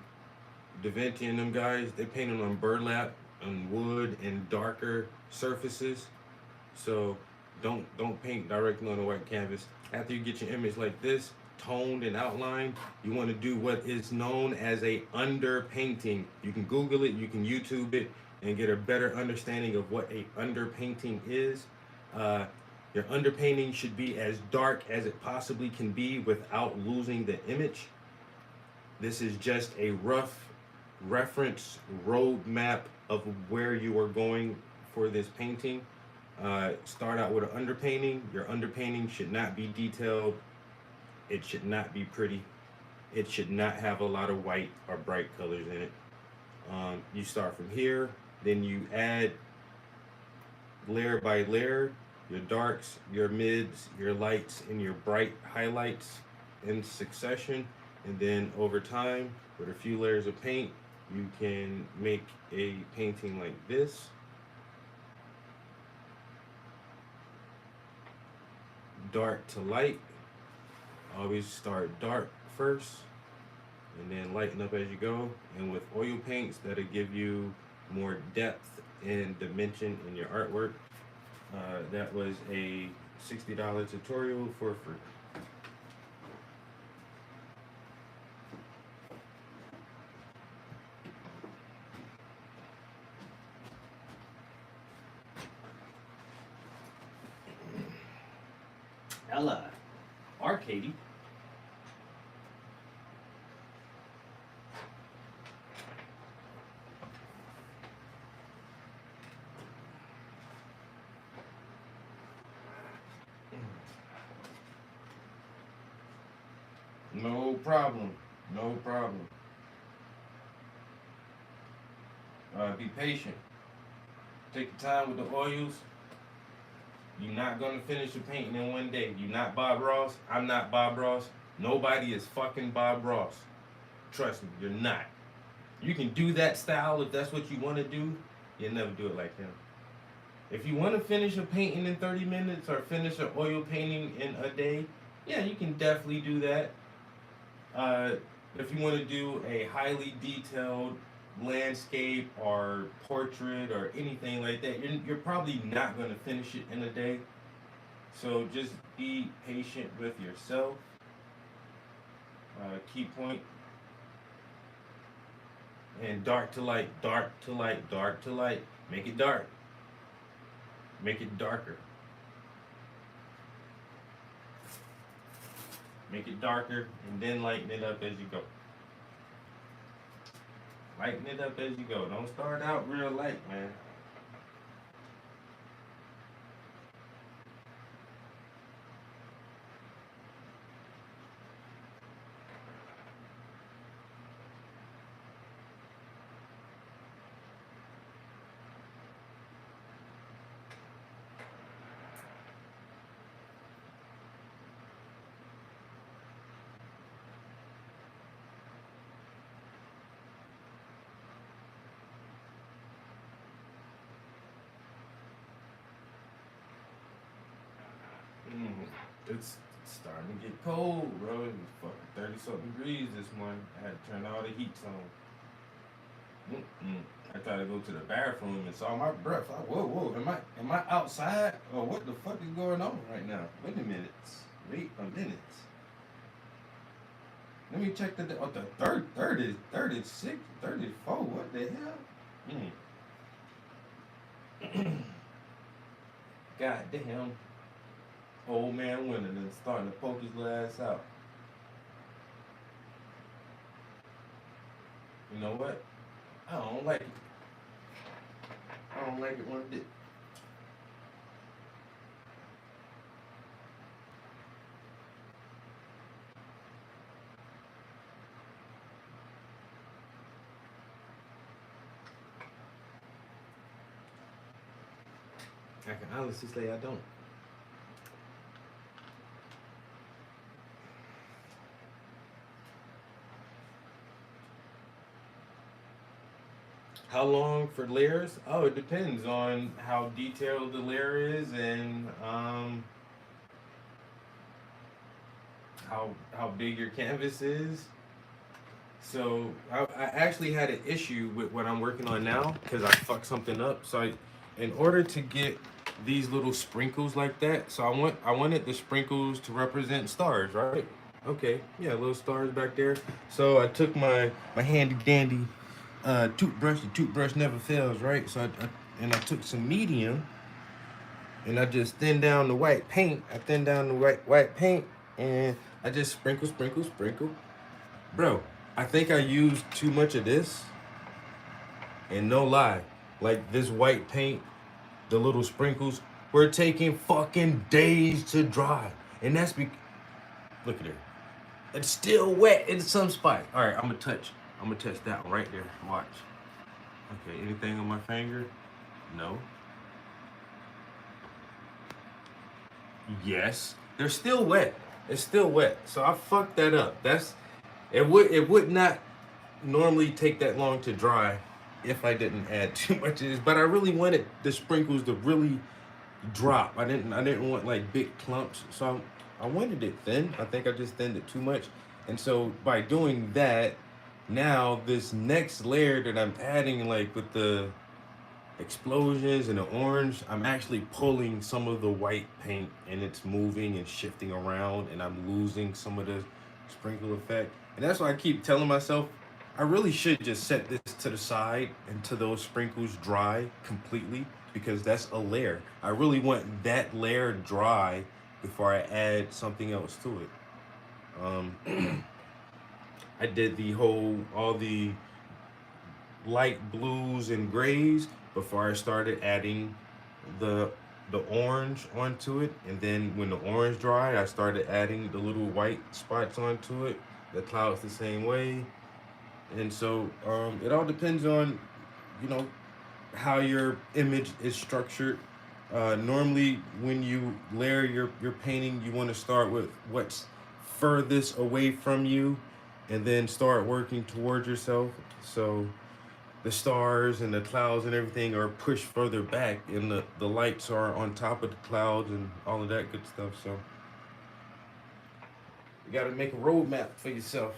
Da Vinci and them guys, they painted on burlap, on wood, and darker surfaces. So don't paint directly on a white canvas. After you get your image like this, toned and outlined, you want to do what is known as a underpainting. You can Google it, you can YouTube it, and get a better understanding of what a underpainting is. Uh, your underpainting should be as dark as it possibly can be without losing the image. This is just a rough reference roadmap of where you are going for this painting. Start out with an underpainting. Your underpainting should not be detailed. It should not be pretty. It should not have a lot of white or bright colors in it. You start from here, then you add layer by layer your darks, your mids, your lights, and your bright highlights in succession. And then over time, with a few layers of paint, you can make a painting like this. Dark to light. Always start dark first and then lighten up as you go. And with oil paints, that'll give you more depth and dimension in your artwork. That was a $60 tutorial for free. Ella. Arcady. No problem. No problem. Be patient. Take your time with the oils. You're not gonna finish your painting in one day. You're not Bob Ross. I'm not Bob Ross. Nobody is fucking Bob Ross. Trust me, you're not. You can do that style if that's what you want to do. You'll never do it like him. If you want to finish a painting in 30 minutes or finish an oil painting in a day, yeah, you can definitely do that. If you want to do a highly detailed landscape or portrait or anything like that, you're probably not going to finish it in a day. So just be patient with yourself. Key point. And dark to light, dark to light, dark to light. Make it dark. Make it darker. Make it darker and then lighten it up as you go. Lighten it up as you go. Don't start out real light, man. It's starting to get cold, bro. It was fucking 30-something degrees this morning. I had to turn all the heats on. I tried to go to the bathroom and saw my breath. Whoa, am I outside? Or what the fuck is going on right now? Wait a minute. Wait a minute. Let me check the third 36, 34. What the hell? God damn. Old man winning and starting to poke his little ass out. You know what? I don't like it. I don't like it one bit. I can honestly say I don't. How long for layers? Oh, it depends on how detailed the layer is and how big your canvas is. So I actually had an issue with what I'm working on now because I fucked something up. So in order to get these little sprinkles like that, so I wanted the sprinkles to represent stars, right? Okay, yeah, little stars back there. So I took my handy dandy toothbrush. The toothbrush never fails, right? So I took some medium and I just thinned down the white paint. I thinned down the white paint and I just sprinkle. Bro, I think I used too much of this, and no lie, like this white paint, the little sprinkles, were taking fucking days to dry. And look at it. It's still wet in some spot. All right, I'm gonna touch that one right there. Watch. Okay, anything on my finger? No. Yes. They're still wet. It's still wet. So I fucked that up. It would not normally take that long to dry if I didn't add too much of this. But I really wanted the sprinkles to really drop. I didn't want like big clumps. So I wanted it thin. I think I just thinned it too much. And so by doing that, now this next layer that I'm adding, like with the explosions and the orange, I'm actually pulling some of the white paint and it's moving and shifting around and I'm losing some of the sprinkle effect. And that's why I keep telling myself I really should just set this to the side until those sprinkles dry completely because that's a layer. I really want that layer dry before I add something else to it. I did all the light blues and grays before I started adding the orange onto it, and then when the orange dried, I started adding the little white spots onto it. The clouds the same way, and so it all depends on you know how your image is structured. Normally, when you layer your painting, you want to start with what's furthest away from you, and then start working towards yourself. So the stars and the clouds and everything are pushed further back, and the lights are on top of the clouds and all of that good stuff. So you got to make a roadmap for yourself.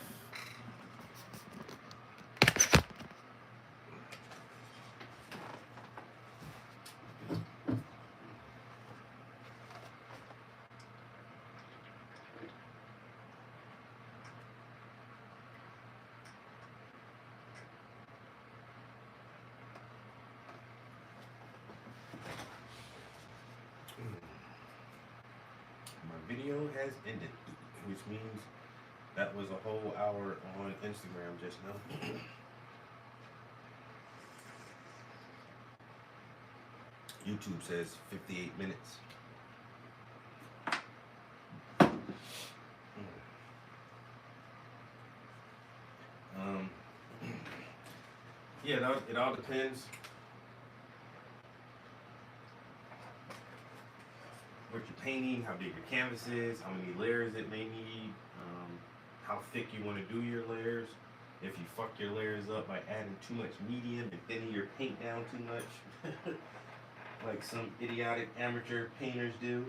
My video has ended, which means that was a whole hour on Instagram just now. YouTube says 58 minutes. Um, yeah, it all depends what you're painting, how big your canvas is, how many layers it may need, how thick you want to do your layers. If you fuck your layers up by adding too much medium and thinning your paint down too much, like some idiotic amateur painters do.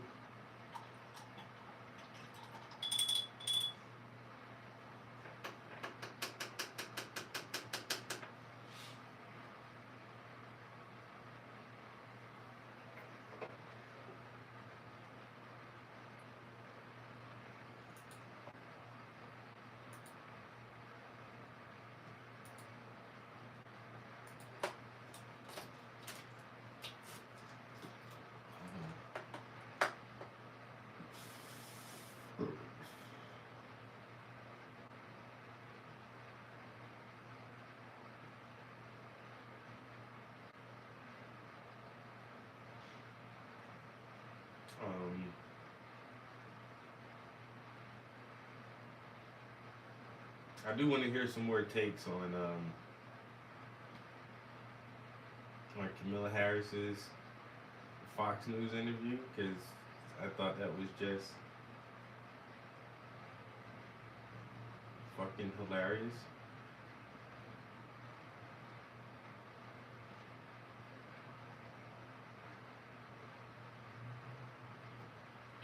Um, I do want to hear some more takes on like Camilla Harris's Fox News interview because I thought that was just fucking hilarious.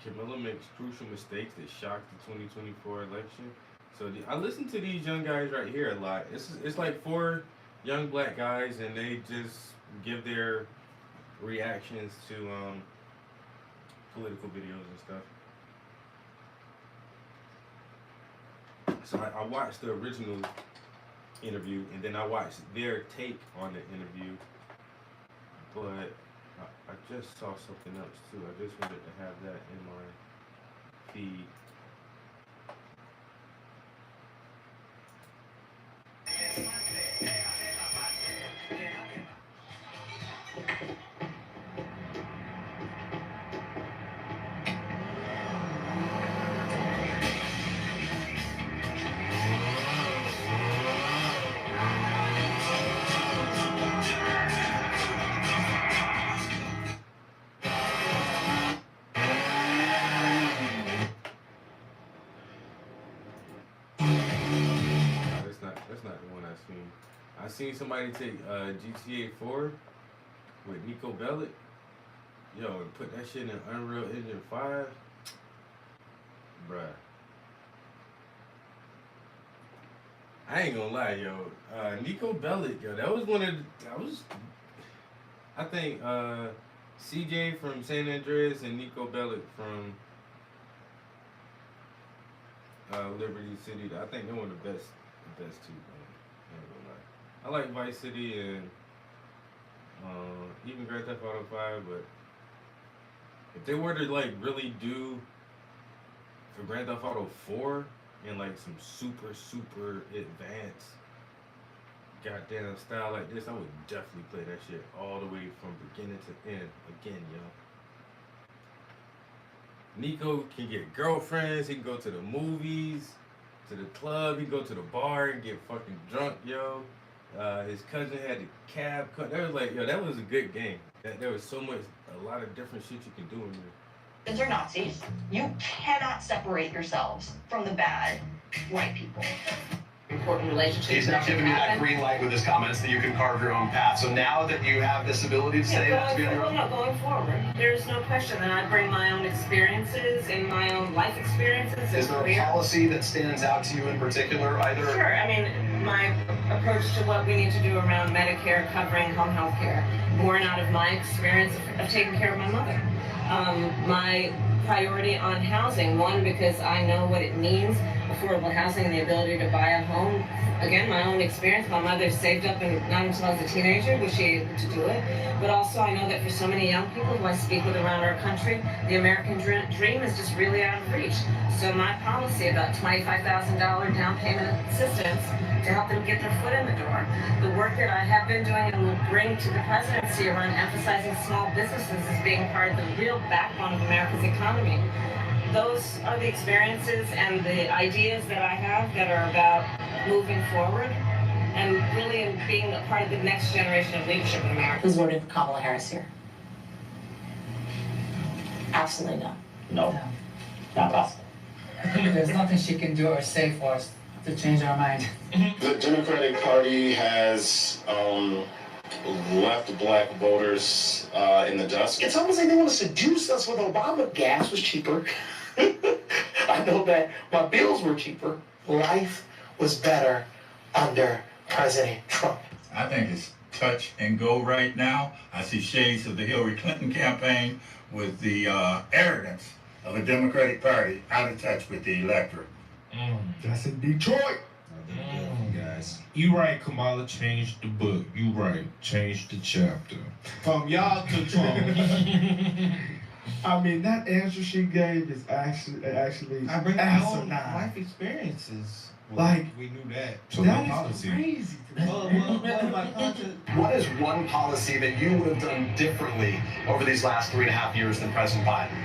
Camilla makes crucial mistakes that shocked the 2024 election. So I listen to these young guys right here a lot. It's like four young black guys, and they just give their reactions to political videos and stuff. So I watched the original interview, and then I watched their take on the interview. But I just saw something else too. I just wanted to have that in my feed. No, that's not the one I seen. I seen somebody take GTA 4 with Nico Bellic, yo, and put that shit in Unreal Engine 5, bruh. I ain't gonna lie, yo. Nico Bellic, yo, I think CJ from San Andreas and Nico Bellic from Liberty City. I think they're one of the best two. Man. I ain't gonna lie. I like Vice City and even Grand Theft Auto 5, but if they were to like really do for Grand Theft Auto 4 and like some super advanced goddamn style like this, I would definitely play that shit all the way from beginning to end again, yo. Nico can get girlfriends, he can go to the movies, to the club, he can go to the bar and get fucking drunk, yo. His cousin had the cab cut. That was like, yo, that was a good game. There was a lot of different shit you can do in there. They're Nazis. You cannot separate yourselves from the bad white people. Important relationships. He's now giving you that green light with his comments that you can carve your own path. So now that you have this ability to say that to be on your own. Going forward, there's no question that I bring my own experiences and my own life experiences. Is there a policy that stands out to you in particular, either? Sure. I mean, my approach to what we need to do around Medicare covering home health care, born out of my experience of taking care of my mother. My priority on housing, one, because I know what it means, affordable housing and the ability to buy a home. Again, my own experience, my mother saved up, and not until I was a teenager was she able to do it. But also I know that for so many young people who I speak with around our country, the American dream is just really out of reach. So my policy about $25,000 down payment assistance to help them get their foot in the door. The work that I have been doing and will bring to the presidency around emphasizing small businesses as being part of the real backbone of America's economy. Those are the experiences and the ideas that I have that are about moving forward and really being a part of the next generation of leadership in America. Who's voting for Kamala Harris here? Absolutely no. No, not possible. There's nothing she can do or say for us to change our mind. The Democratic Party has left black voters in the dust. It's almost like they want to seduce us with Obama. Gas was cheaper. I know that while bills were cheaper, life was better under President Trump. I think it's touch and go right now. I see shades of the Hillary Clinton campaign with the arrogance of a Democratic Party out of touch with the electorate. That's in Detroit. Guys, you right, Kamala changed the book. You right, changed the chapter. From y'all to Trump. I mean, that answer she gave is actually I bring my own asinine. life experiences. Like, we knew that. So that no is policy. crazy to me. Well, my conscience. What is one policy that you would have done differently over these last 3.5 years than President Biden?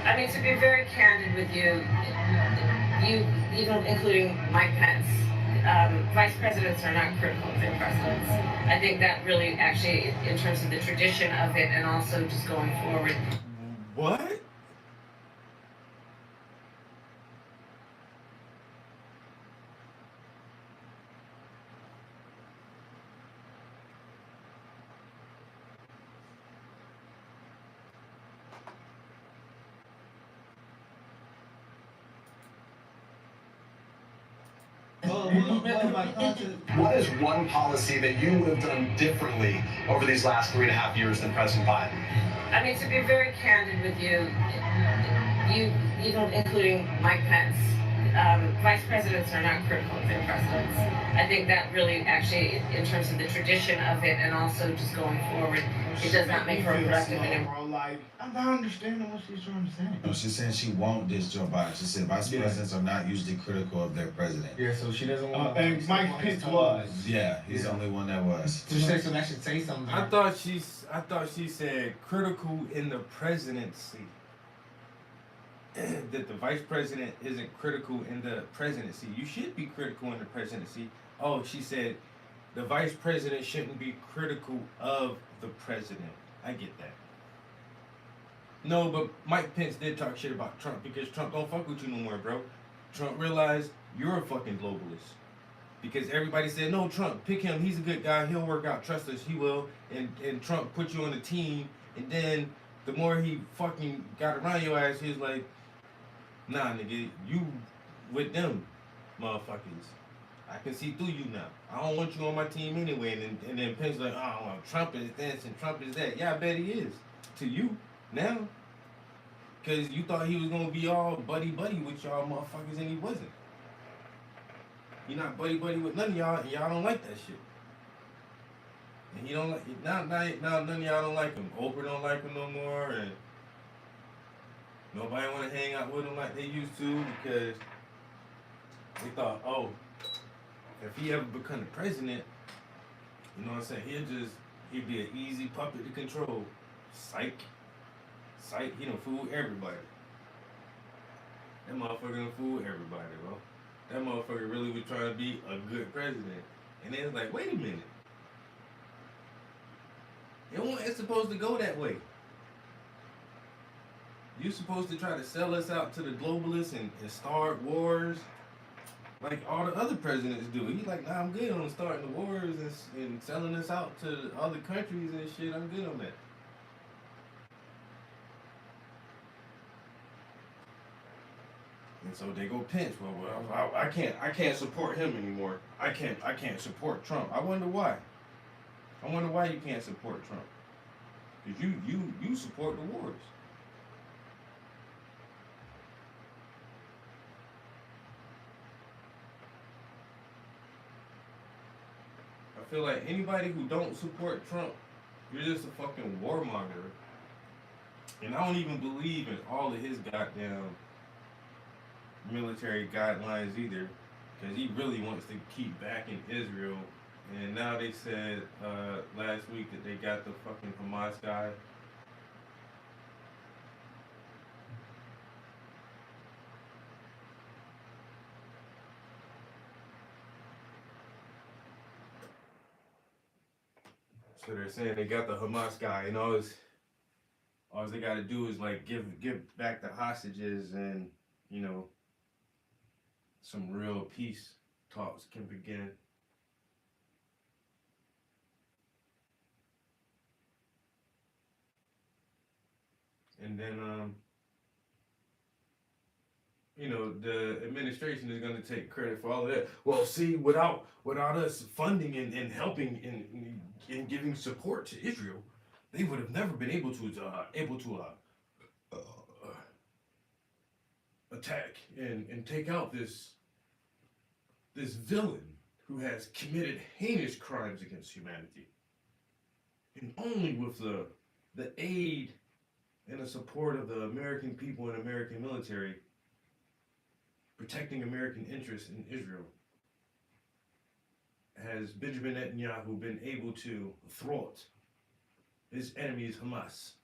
I mean, to be very candid with you, even including Mike Pence, vice presidents are not critical of their presidents. I think that really actually, in terms of the tradition of it and also just going forward. What? What is one policy that you would have done differently over these last 3.5 years than President Biden? I mean, to be very candid with you, even including Mike Pence, vice presidents are not critical of their presidents. I think that really actually, in terms of the tradition of it and also just going forward, it does not make for a productive and I'm not understanding what she's trying to say. No, she's saying she won't diss Joe Biden. She said vice presidents are not usually critical of their president. Yeah, so she doesn't want. And Mike Pence was. Yeah, he's the only one that was. So she said so that should say something. I thought she said critical in the presidency. That the vice president isn't critical in the presidency. You should be critical in the presidency. Oh, she said the vice president shouldn't be critical of the president. I get that. No, but Mike Pence did talk shit about Trump because Trump don't fuck with you no more, bro. Trump realized you're a fucking globalist. Because everybody said, no, Trump, pick him. He's a good guy. He'll work out. Trust us, he will. And Trump put you on the team. And then the more he fucking got around your ass, he was like, nah, nigga, you with them motherfuckers. I can see through you now. I don't want you on my team anyway. And then Pence like, oh, well, Trump is this and Trump is that. Yeah, I bet he is. To you now. Because you thought he was going to be all buddy-buddy with y'all motherfuckers and he wasn't. You're not buddy-buddy with none of y'all and y'all don't like that shit. And he don't like, now none of y'all don't like him. Oprah don't like him no more and nobody want to hang out with him like they used to because they thought, oh, if he ever become the president, you know what I'm saying, he'd be an easy puppet to control. Psych, he done fool everybody. That motherfucker done fool everybody, bro. That motherfucker really was trying to be a good president. And then it's like, wait a minute. It's supposed to go that way. You supposed to try to sell us out to the globalists and start wars like all the other presidents do. He's like, nah, I'm good on starting the wars and selling us out to other countries and shit. I'm good on that. And so they go Pence. Well, I can't support him anymore. I can't support Trump. I wonder why. I wonder why you can't support Trump. Because you support the wars. I feel like anybody who don't support Trump, you're just a fucking warmonger. And I don't even believe in all of his goddamn military guidelines either, because he really wants to keep backing Israel. And now they said last week that they got the fucking Hamas guy. So they're saying they got the Hamas guy, and all they got to do is like give back the hostages, and you know, some real peace talks can begin. And then, you know, the administration is going to take credit for all of that. Well, see, without us funding and helping and giving support to Israel, they would have never been able to attack and take out this villain who has committed heinous crimes against humanity. And only with the aid and the support of the American people and American military protecting American interests in Israel has Benjamin Netanyahu been able to thwart his enemies, Hamas.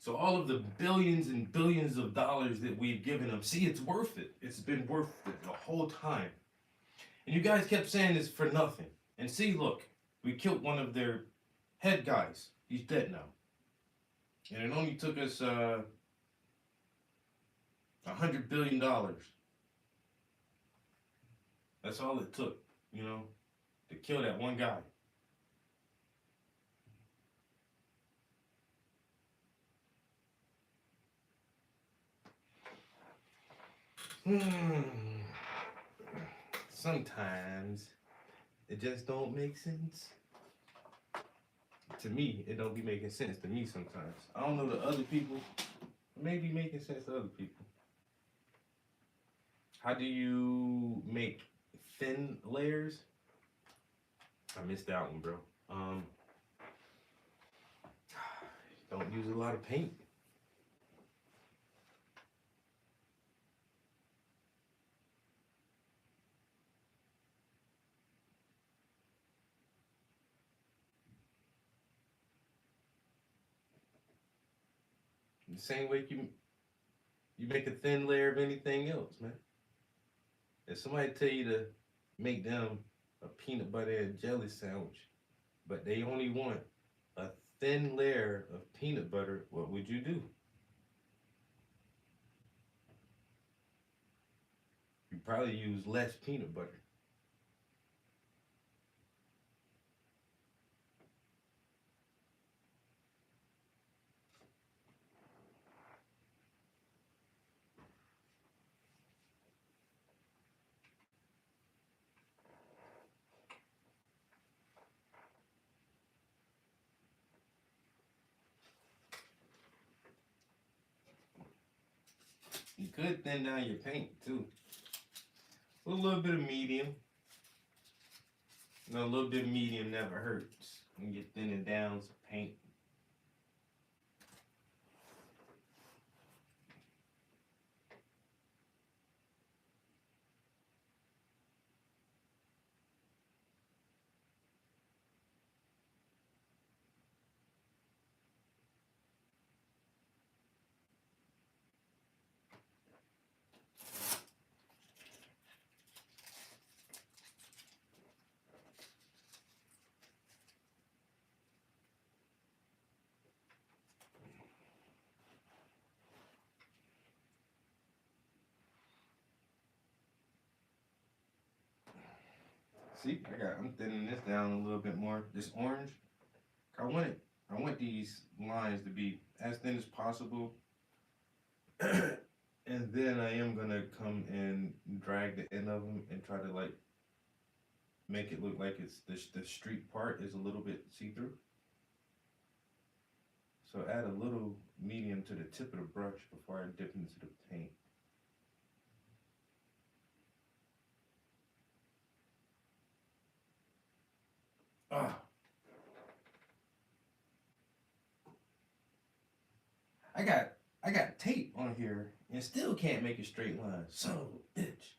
So all of the billions and billions of dollars that we've given them, see, it's worth it. It's been worth it the whole time. And you guys kept saying it's for nothing. And see, look, we killed one of their head guys. He's dead now. And it only took us $100 billion. That's all it took, you know, to kill that one guy. Sometimes it just don't make sense. To me, it don't be making sense to me sometimes. I don't know to other people. It may be making sense to other people. How do you make thin layers? I missed that one, bro. Don't use a lot of paint. The same way you make a thin layer of anything else, man. If somebody tell you to make them a peanut butter and jelly sandwich, but they only want a thin layer of peanut butter, what would you do? You probably use less peanut butter. You could thin down your paint too. A little bit of medium. You know, a little bit of medium never hurts. You get thinning down some paint. See, I'm thinning this down a little bit more. This orange, I want these lines to be as thin as possible. And then I am gonna come and drag the end of them and try to like make it look like it's the street part is a little bit see-through. So add a little medium to the tip of the brush before I dip into the paint. Ah. I got tape on here and still can't make a straight line. Son of a bitch.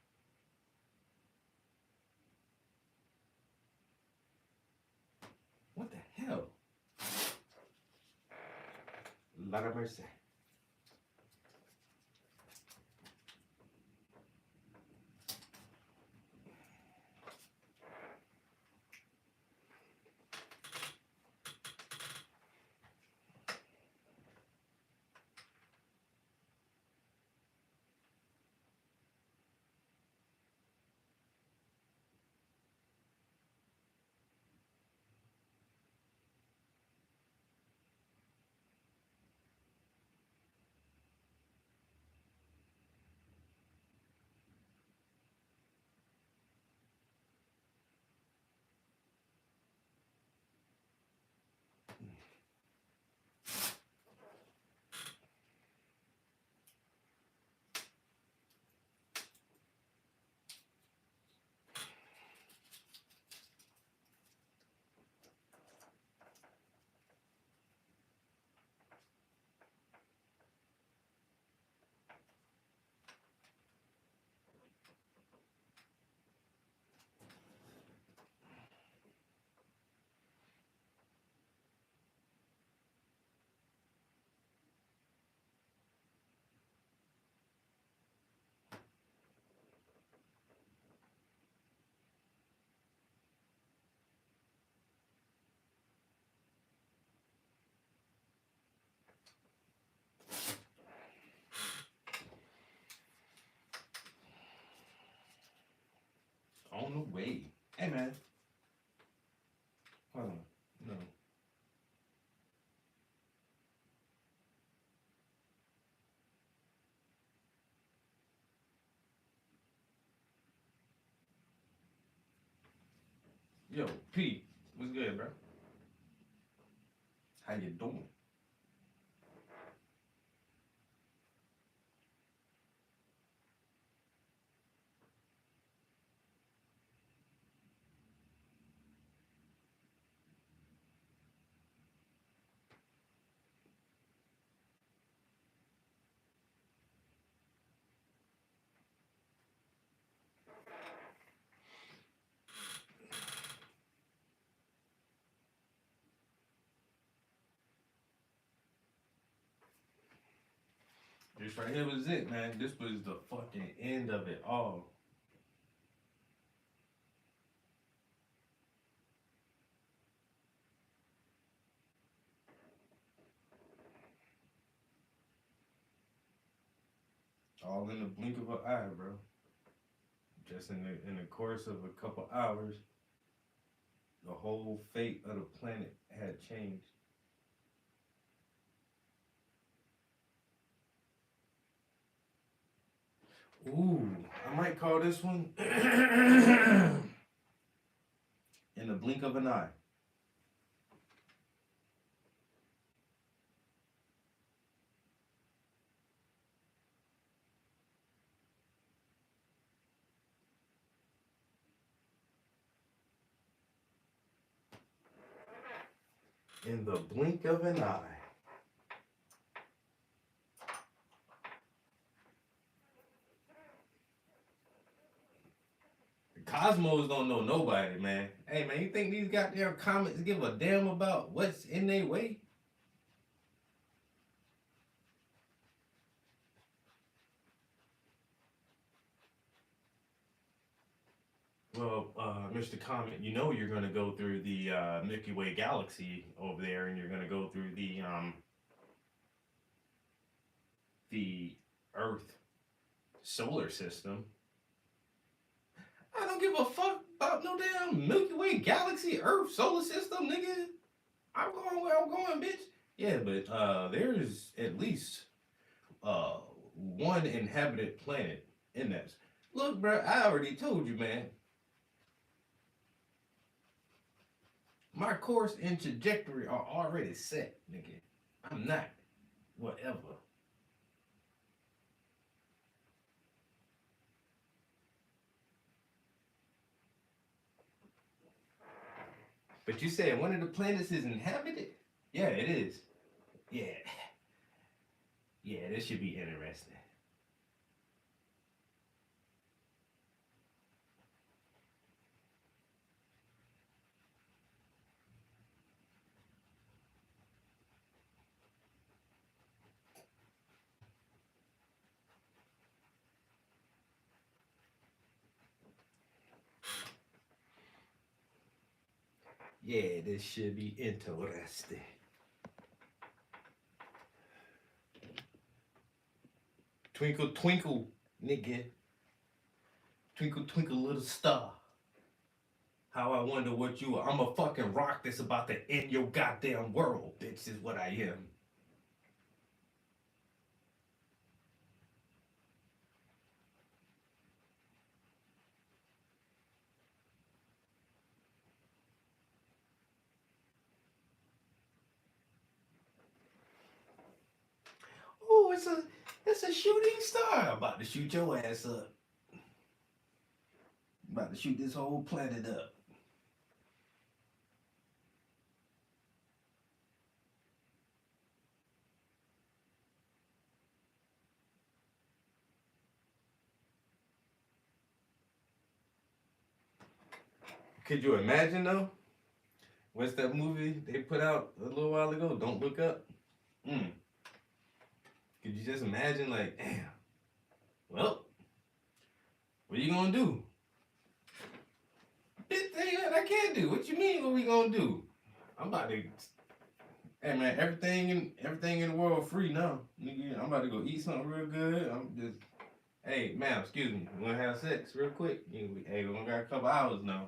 What the hell? Lord of mercy. Yo, P, what's good, bro? How you doing? This right here was it, man. This was the fucking end of it all. All in the blink of an eye, bro. Just in the course of a couple hours, the whole fate of the planet had changed. Ooh, I might call this one In the Blink of an Eye. In the blink of an eye. The Cosmos don't know nobody, man. Hey, man, you think these goddamn comments give a damn about what's in their way? Well, Mr. Comet, you know you're going to go through the Milky Way galaxy over there, and you're going to go through the Earth solar system. I don't give a fuck about no damn Milky Way galaxy, Earth solar system, nigga. I'm going where I'm going, bitch. Yeah, but there's at least one inhabited planet in that. Look, bro, I already told you, man. My course and trajectory are already set, nigga. I'm not whatever. But you said one of the planets is inhabited? Yeah, it is. Yeah. Yeah, this should be interesting. Yeah, this should be interesting. Twinkle, twinkle, nigga. Twinkle, twinkle, little star. How I wonder what you are. I'm a fucking rock that's about to end your goddamn world, bitch, is what I am. Oh, it's a shooting star. I'm about to shoot your ass up. I'm about to shoot this whole planet up. Could you imagine though? What's that movie they put out a little while ago? Don't Look Up. Could you just imagine, like, damn, well, what are you gonna do? Bitch, I can't do. What you mean? What we gonna do? I'm about to. Hey man, everything in the world free now. Nigga, I'm about to go eat something real good. I'm just. Hey, ma'am, excuse me. You wanna have sex real quick? Hey, we only got a couple hours now.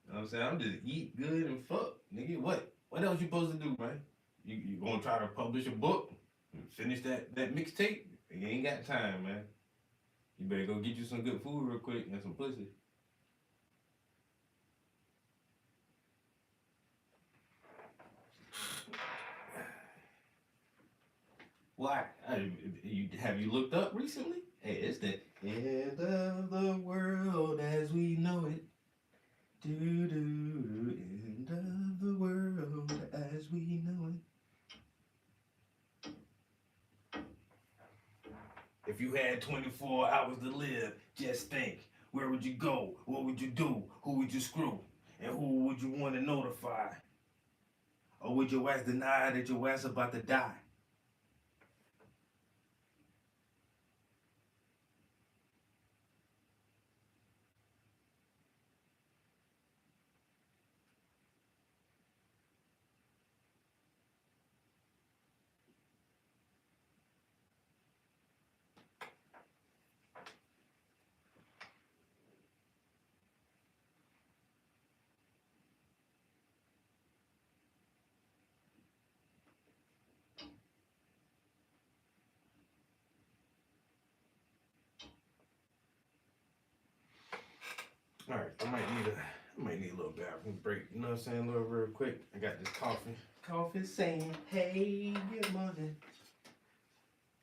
You know what I'm saying? I'm just eat good and fuck, nigga. What else you supposed to do, man? You gonna try to publish a book? Finish that mixtape? You ain't got time, man. You better go get you some good food real quick and some pussy. Why? Have you looked up recently? Hey, it's the end of the world as we know it. Do do end of the world as we know it. If you had 24 hours to live, just think. Where would you go? What would you do? Who would you screw? And who would you want to notify? Or would your ass deny that your ass about to die? All right, I might need a little bathroom break. You know what I'm saying? A little real quick. I got this coffee. Coffee saying, hey, good morning.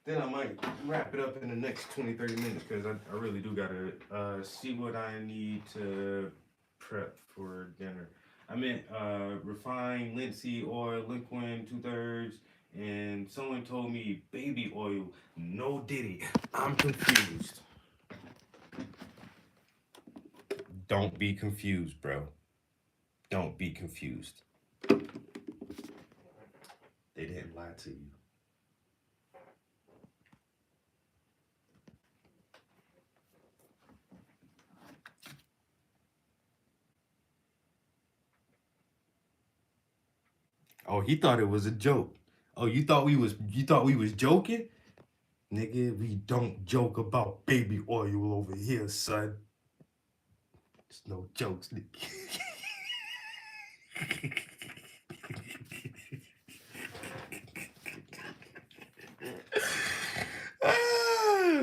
Then I might wrap it up in the next 20, 30 minutes because I really do gotta see what I need to prep for dinner. I meant refined linseed oil, liquid 2/3, and someone told me baby oil. No diddy. I'm confused. Don't be confused, bro. Don't be confused. They didn't lie to you. Oh, he thought it was a joke. Oh, you thought we was joking? Nigga, we don't joke about baby oil over here, son. It's no jokes, nigga.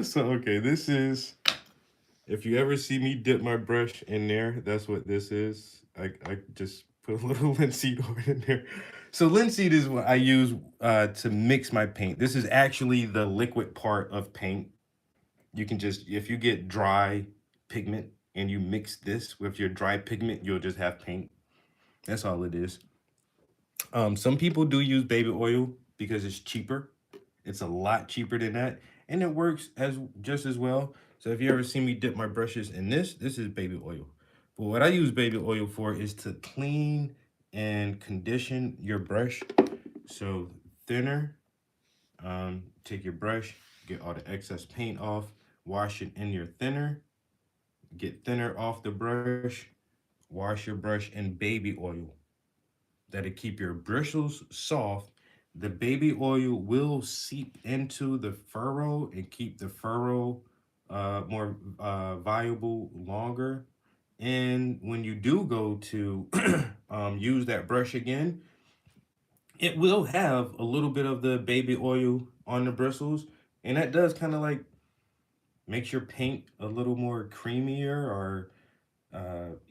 So okay, this is, if you ever see me dip my brush in there, that's what this is. I just put a little linseed oil in there. So linseed is what I use to mix my paint. This is actually the liquid part of paint. You can just, if you get dry pigment and you mix this with your dry pigment, you'll just have paint. That's all it is. Some people do use baby oil because it's cheaper. It's a lot cheaper than that, and it works just as well. So if you ever see me dip my brushes in this is baby oil. But what I use baby oil for is to clean and condition your brush. So thinner, take your brush, get all the excess paint off, wash it in your thinner, get thinner off the brush, wash your brush in baby oil. That'll keep your bristles soft. The baby oil will seep into the furrow and keep the furrow more viable longer. And when you do go to use that brush again, it will have a little bit of the baby oil on the bristles, and that does kind of like makes your paint a little more creamier or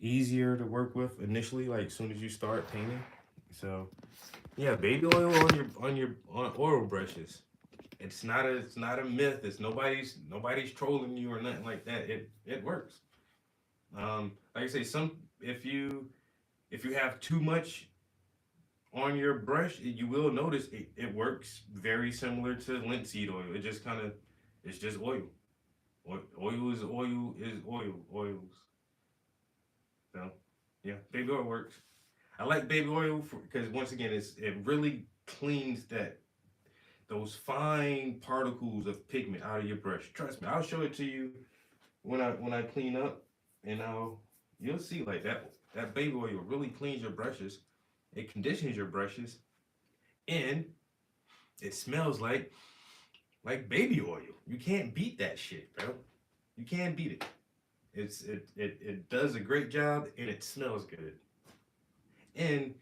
easier to work with initially, like as soon as you start painting. So yeah, baby oil on oil brushes. It's not a myth. It's nobody's trolling you or nothing like that. It works. Like I say, if you have too much on your brush, you will notice it works very similar to linseed oil. It just it's just oil. Oil is oils. So yeah, baby oil works. I like baby oil because once again, it really cleans those fine particles of pigment out of your brush. Trust me, I'll show it to you when I clean up, and you'll see like that baby oil really cleans your brushes. It conditions your brushes, and it smells like baby oil. You can't beat that shit, bro. You can't beat it. It does a great job, and it smells good. And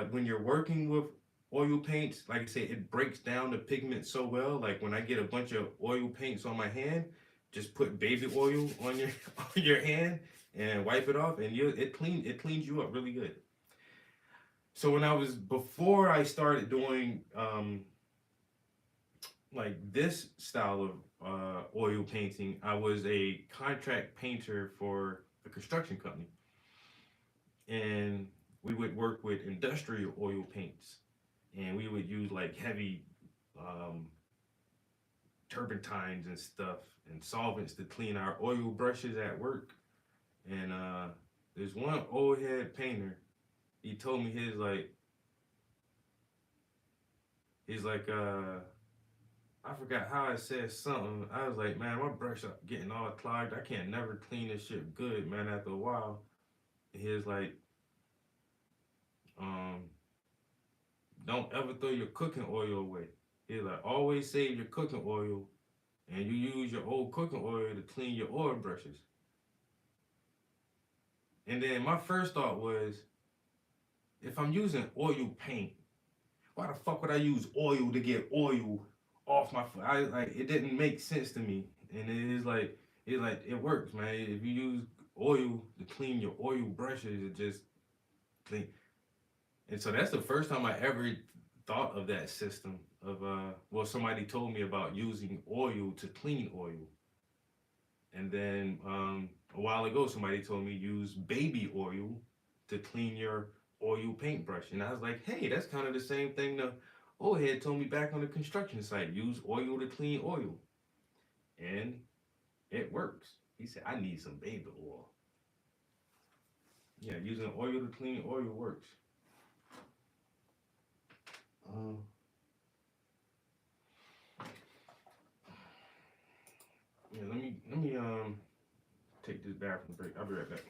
when you're working with oil paints, like I say, it breaks down the pigment so well. Like when I get a bunch of oil paints on my hand, just put baby oil on your hand and wipe it off, and it cleans you up really good. So before I started doing like this style of oil painting, I was a contract painter for a construction company, and we would work with industrial oil paints, and we would use like heavy turpentines and stuff and solvents to clean our oil brushes at work. And there's one old head painter. He told me he's like I forgot how I said something. I was like, man, my brush up getting all clogged. I can't never clean this shit good, man, after a while. And he was like, don't ever throw your cooking oil away. He's like, always save your cooking oil, and you use your old cooking oil to clean your oil brushes. And then my first thought was, if I'm using oil paint, why the fuck would I use oil to get oil off my foot? It didn't make sense to me. And it works, man. If you use oil to clean your oil brushes, it just clean. And so that's the first time I ever thought of that system of somebody told me about using oil to clean oil. And then a while ago somebody told me use baby oil to clean your oil paintbrush. And I was like, hey, that's kind of the same thing the old head told me back on the construction site. Use oil to clean oil. And it works. He said, I need some baby oil. Yeah, using oil to clean oil works. Yeah, let me take this bathroom break. I'll be right back.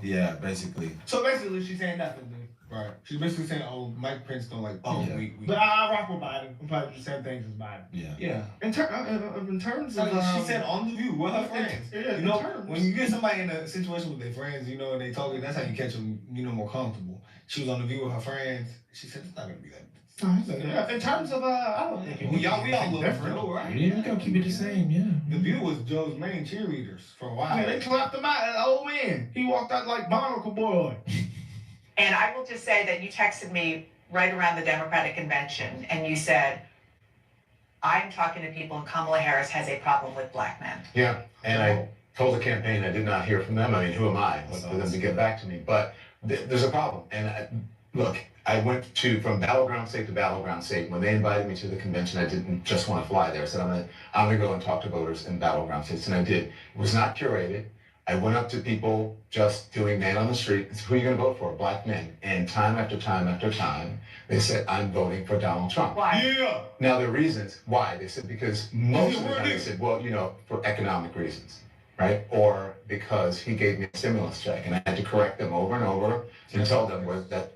Yeah, basically. So basically, she's saying nothing, dude. Right. She's basically saying, "Oh, Mike Pence don't like." Oh, yeah. we But I rock with Biden. I'm probably the same things as Biden. Yeah. Yeah. In terms of, she said on the View with her friends. Yeah. You know, when you get somebody in a situation with their friends, you know, and they talking, that's how you catch them, you know, more comfortable. She was on the View with her friends. She said, "It's not gonna be that." Yeah. In terms of, I don't think we all look for Joe, right? Yeah, we gotta keep it the same. Yeah. The View was Joe's main cheerleaders for a while. Yeah, they clapped him out. That old man. He walked out like Barnacle Boy. And I will just say that you texted me right around the Democratic convention and you said, I'm talking to people and Kamala Harris has a problem with black men. Yeah, and I told the campaign I did not hear from them. I mean, who am I for them to get back to me? But there's a problem. And look, I went from battleground state to battleground state. When they invited me to the convention, I didn't just want to fly there. I said, I'm gonna go and talk to voters in battleground states, and I did. It was not curated. I went up to people just doing man on the street. I said, who are you gonna vote for? Black men. And time after time after time, they said, I'm voting for Donald Trump. Why? Yeah. Now, the reasons why, they said, because most of the time they said, well, you know, for economic reasons, right? Or because he gave me a stimulus check, and I had to correct them over and over and tell them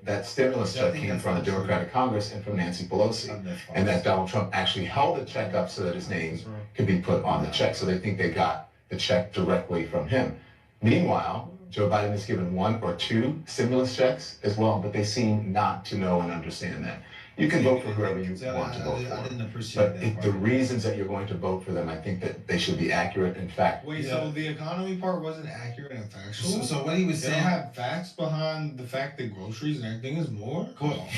that stimulus check came from the Democratic Congress and from Nancy Pelosi, and that Donald Trump actually held the check up so that his name could be put on the check. So they think they got the check directly from him. Meanwhile, Joe Biden has given 1 or 2 stimulus checks as well, but they seem not to know and understand that. You can vote for whoever you want to vote for. I didn't appreciate But the reasons that you're going to vote for them, I think that they should be accurate. In fact, Wait, so the economy part wasn't accurate and factual? So what he was They saying... don't have facts behind the fact that groceries and everything is more? Well,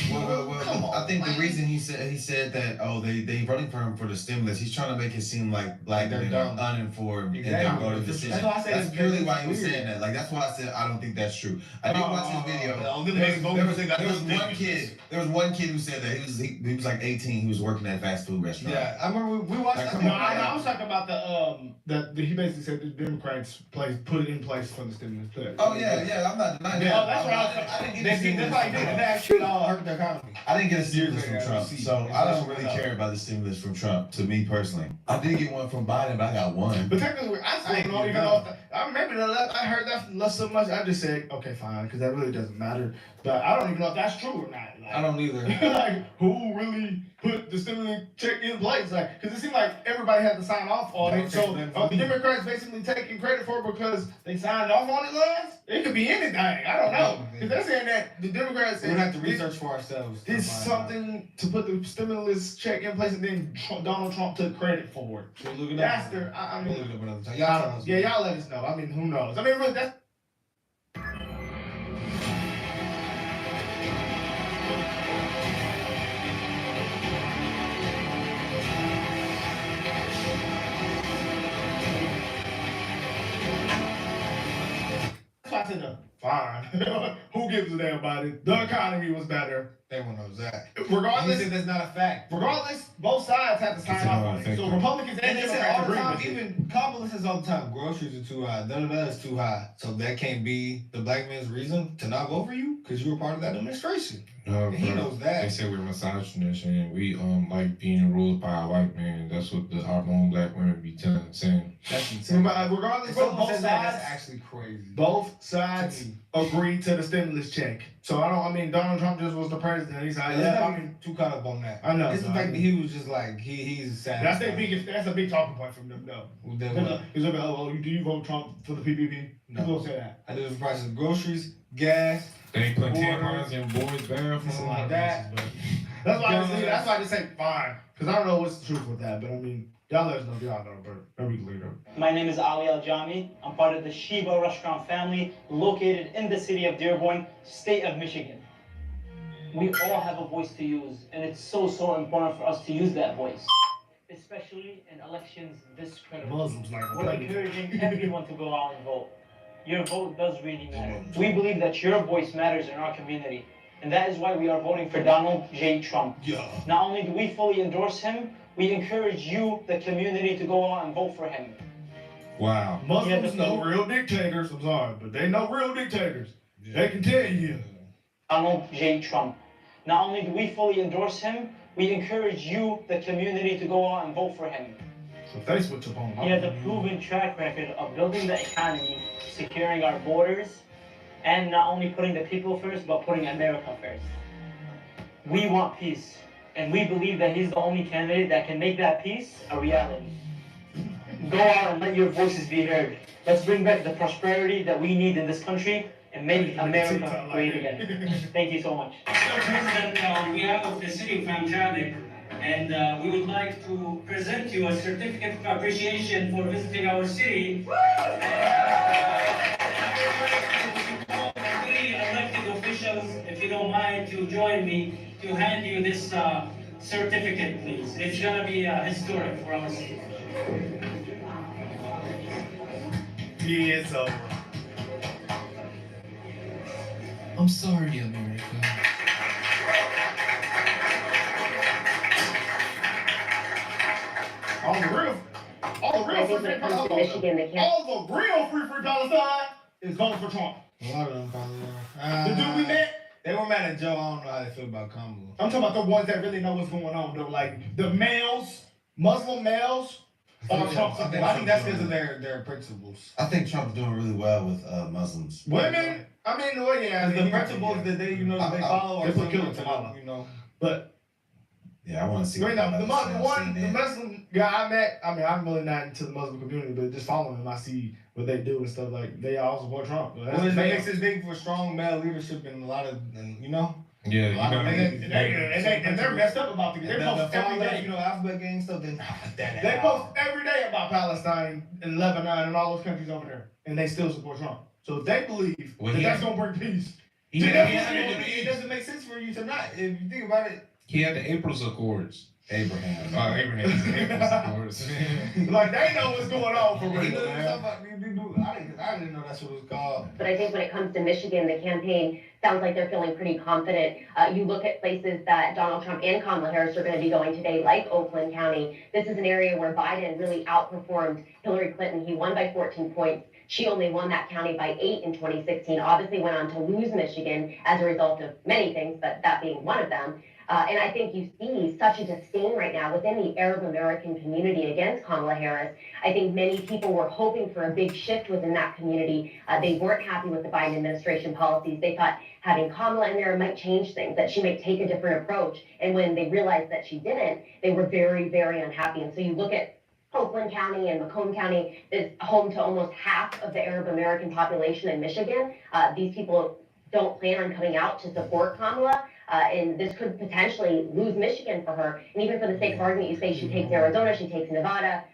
I think the reason he said that, they running for him for the stimulus, he's trying to make it seem like black men are uninformed and they're voting the decision. That's why I said that's purely why he was weird. saying that. Like, that's why I said I don't think that's true. I did watch his video. There was one kid who said that he was like 18. He was working at a fast food restaurant. Yeah, I remember we watched Like, that. come No, on, I was talking about he basically said the Democrats put it in place for the stimulus check. Oh yeah, I'm not denying that. Oh, that's what I didn't get a stimulus. That shit all hurt the economy. I didn't get a stimulus from Trump, so I don't really care about the stimulus from Trump. To me personally, I did get one from Biden, but I got one. But technically, I still don't even know. I remember I heard that so much. I just said, okay, fine, because that really doesn't matter. But I don't even know if that's true or not. Like, I don't either. Like, who really put the stimulus check in place? Like, because it seemed like everybody had to sign off on it. So the Democrats basically taking credit for it because they signed off on it last? It could be anything. I don't know. Because they're saying that the Democrats... We're going to have to research for ourselves. Did something to put the stimulus check in place and then Donald Trump took credit for it. We'll look it That's up. their... I mean... We'll look it up another time. Y'all let us know. I mean, who knows? I mean, really, that's... to everybody. The economy was better. Everyone knows that. Regardless, He said that's not a fact. regardless, both sides have to sign off on it. So Republicans and And they said Democrats all the agree time, with it. even Kamala says all the time, groceries are too high, da-da-da is too high. So that can't be the black man's reason to not vote for you, because you were part of that administration. No, And he bro. knows that. They say we're misogynist and we like being ruled by a white man. That's what our own black women be saying. That's insane. Regardless, If bro, someone both says that, sides, that's actually crazy. both sides agreed to the stimulus check. So I mean, Donald Trump just was the president. He's like, Let's yeah, not be too caught up on that. I know. It's the so fact I that mean, he was just like, he's sad. that's a big talking point from them, though. Then Because what? they'll be, oh, do you vote Trump for the PPP? No. People will say that. I did the price of groceries, gas, They ain't put Water. tampons in boys' It's a bathroom. lot of that. That's why I just say fine. Because I don't know what's the truth with that. But I mean, y'all let us know if y'all know, but maybe we can leave it. My name is Ali Al-Jami. I'm part of the Sheba restaurant family located in the city of Dearborn, state of Michigan. We all have a voice to use, and it's so important for us to use that voice, especially in elections this critical. Muslims like to We're play. encouraging everyone to go out and vote. Your vote does really matter. We believe that your voice matters in our community, and that is why we are voting for Donald J. Trump. Yeah. Not only do we fully endorse him, we encourage you, the community, to go out and vote for him. Wow. Muslims know real dictators. I'm sorry, but they know real dictators. They can tell you. Donald J. Trump. Not only do we fully endorse him, we encourage you, the community, to go out and vote for him. So face what you're on. He has a proven track record of building the economy, securing our borders, and not only putting the people first, but putting America first. We want peace, and we believe that he's the only candidate that can make that peace a reality. Go out and let your voices be heard. Let's bring back the prosperity that we need in this country and make America great again. Thank you so much. Mr. President, on behalf of the city of Mount Chadwick, and we would like to present you a certificate of appreciation for visiting our city. Three elected officials, if you don't mind, to join me to hand you this certificate, please. It's gonna be historic for our city. Yeah, it's over. I'm sorry, America. All the real free Palestine is voting for Trump. A lot of them probably are. The dude we met, They were mad at Joe. I don't know how they feel about Kamala. I'm talking about the ones that really know what's going on, though. Like the males, Muslim males, are Trump. I think that's because of their principles. I think Trump's doing really well with Muslims. Women, I mean, well, yeah, The principles that they, they follow they are put killing similar to but. Yeah, I want to see. Right now, the CNN. Muslim guy I met, I mean, I'm really not into the Muslim community, but just following them, I see what they do and stuff. Like, they all support Trump. Well, it makes this big for strong male leadership in a lot of, Yeah, a lot of and they're messed up about the. They post every day. alphabet gang stuff. They're not with that. They post every day about Palestine and Lebanon and all those countries over there, and they still support Trump. So if they believe that that's gonna bring peace, It doesn't make sense for you to not. If you think about it. He had the April's Accords. Abraham. Oh, Abraham's Accords. like they know what's going on for He real. knows Man. I didn't know that's what it was called. But I think when it comes to Michigan, the campaign sounds like they're feeling pretty confident. You look at places that Donald Trump and Kamala Harris are going to be going today, like Oakland County. This is an area where Biden really outperformed Hillary Clinton. He won by 14 points. She only won that county by 8 in 2016, obviously went on to lose Michigan as a result of many things, but that being one of them. And I think you see such a disdain right now within the Arab American community against Kamala Harris. I think many people were hoping for a big shift within that community. They weren't happy with the Biden administration policies. They thought having Kamala in there might change things, that she might take a different approach. And when they realized that she didn't, they were very, very unhappy. And so you look at Oakland County and Macomb County is home to almost half of the Arab American population in Michigan. These people don't plan on coming out to support Kamala. And this could potentially lose Michigan for her. And even for the sake of argument, you say she takes Arizona, she takes Nevada,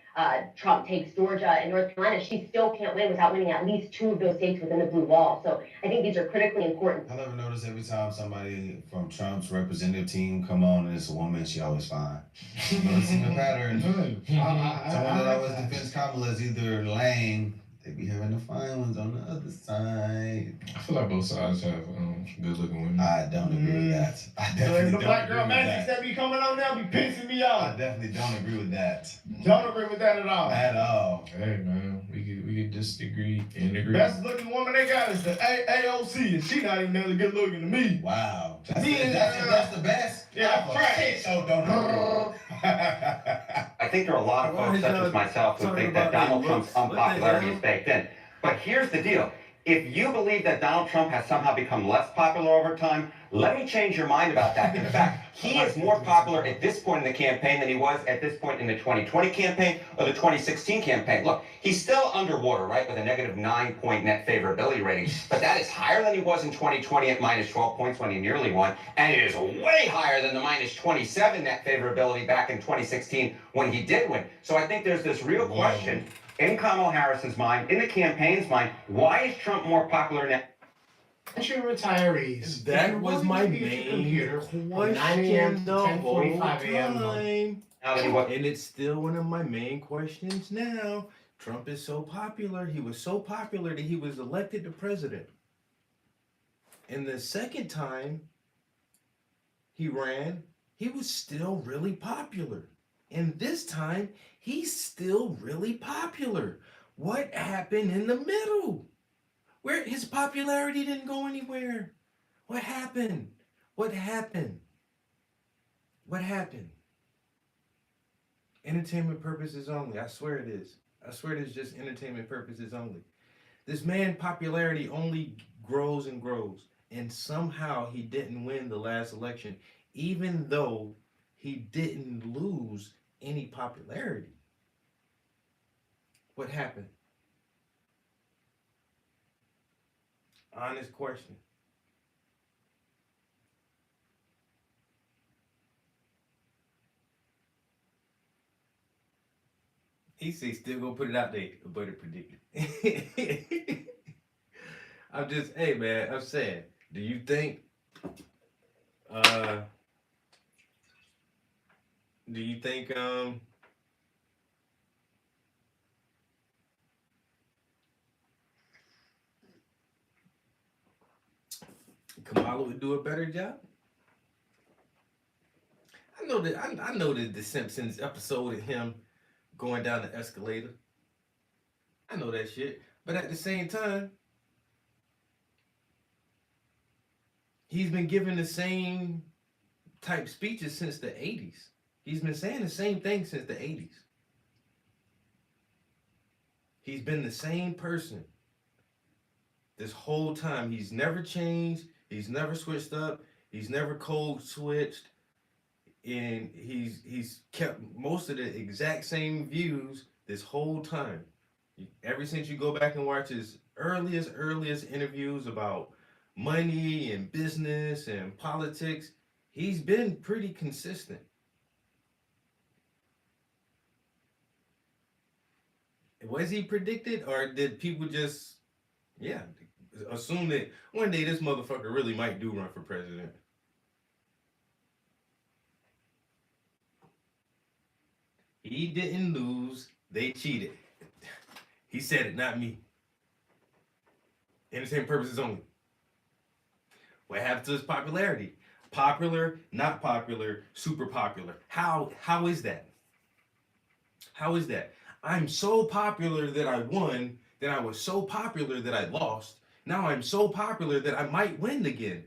Trump takes Georgia and North Carolina. She still can't win without winning at least 2 of those states within the blue wall. So I think these are critically important. I'll ever notice every time somebody from Trump's representative team come on and it's a woman, she always fine. But it's in the pattern. Someone that always defends Kamala is either lame, They be having the fine ones on the other side. I feel like both sides have good-looking women. I don't agree with that. I So definitely the don't black agree girl with magic that. that be coming on now be pissing me I off. definitely don't agree with that. Don't agree with that at all. At all. Hey man, we could disagree and agree. Best looking woman they got is the AOC, and she not even that good looking to me. Wow. That's the best. Yeah, right. So don't. I think there are a lot of folks such as myself who think that Donald Trump's unpopularity is baked in. But here's the deal. If you believe that Donald Trump has somehow become less popular over time, let me change your mind about that. In fact, he is more popular at this point in the campaign than he was at this point in the 2020 campaign or the 2016 campaign. Look, he's still underwater, right, with a negative 9-point net favorability rating. But that is higher than he was in 2020 at minus 12 points when he nearly won. And it is way higher than the minus 27 net favorability back in 2016 when he did win. So I think there's this real question in Kamala Harris's mind, in the campaign's mind, why is Trump more popular now? Attention retirees. That was my main from question 9 a.m. to the whole 10:45 a.m. time. Now that he was And it's still one of my main questions now. Trump is so popular. He was so popular that he was elected to president. And the second time he ran, he was still really popular. And this time, he's still really popular. What happened in the middle? Where his popularity didn't go anywhere. What happened? What happened? What happened? Entertainment purposes only. I swear it is. I swear it is just entertainment purposes only. This man popularity only grows and grows. And somehow he didn't win the last election, even though he didn't lose any popularity. What happened? Honest question. He say still gonna put it out there, but it predicted. I'm just, hey man, I'm saying, do you think Kamala would do a better job? I know that the Simpsons episode of him going down the escalator. I know that shit. But at the same time, he's been giving the same type speeches since the 80s. He's been saying the same thing since the 80s. He's been the same person this whole time. He's never changed. He's never switched up. He's never code switched. And he's kept most of the exact same views this whole time. Ever since you go back and watch his earliest interviews about money and business and politics, he's been pretty consistent. Was he predicted, or did people just, assume that one day this motherfucker really might do run for president? He didn't lose. They cheated. He said it, not me. Entertainment purposes only. What happened to his popularity? Popular, not popular, super popular. How is that? How is that? I'm so popular that I won, then I was so popular that I lost. Now I'm so popular that I might win again.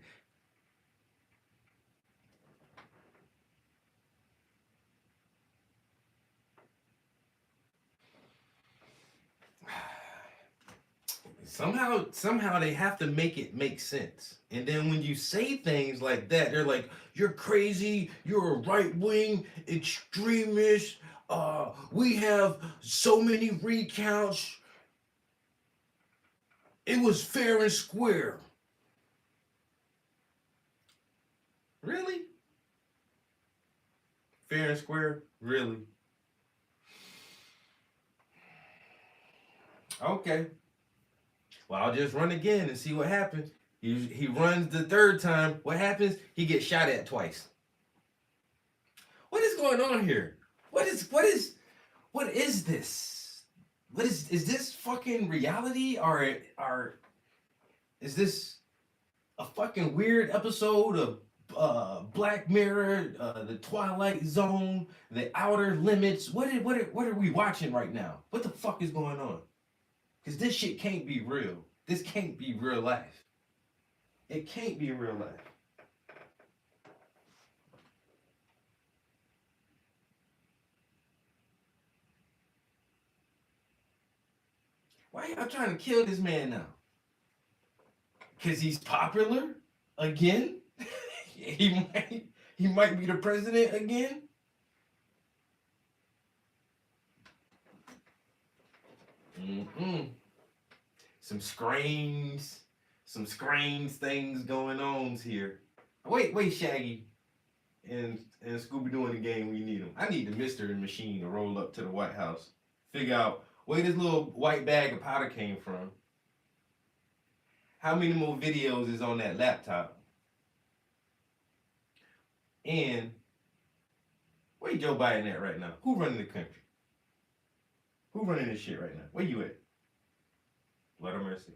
Somehow they have to make it make sense. And then when you say things like that, they're like, you're crazy, you're a right-wing extremist, we have so many recounts. It was fair and square. Really? Fair and square? Really? Okay. Well, I'll just run again and see what happens. He runs the third time. What happens? He gets shot at twice. What is going on here? What is this? what is this fucking reality or is this a fucking weird episode of Black Mirror, the Twilight Zone, the Outer Limits? What are we watching right now? What the fuck is going on? Because this shit can't be real. This can't be real life. It can't be real life. Why y'all trying to kill this man now? Because he's popular again? he might be the president again? Some strange things going on here. Wait, Shaggy and Scooby-Doo in the game, we need them. I need the mystery machine to roll up to the White House. Figure out where this little white bag of powder came from. How many more videos is on that laptop? And where Joe Biden at right now? Who running the country? Who running this shit right now? Where you at? Lord have mercy.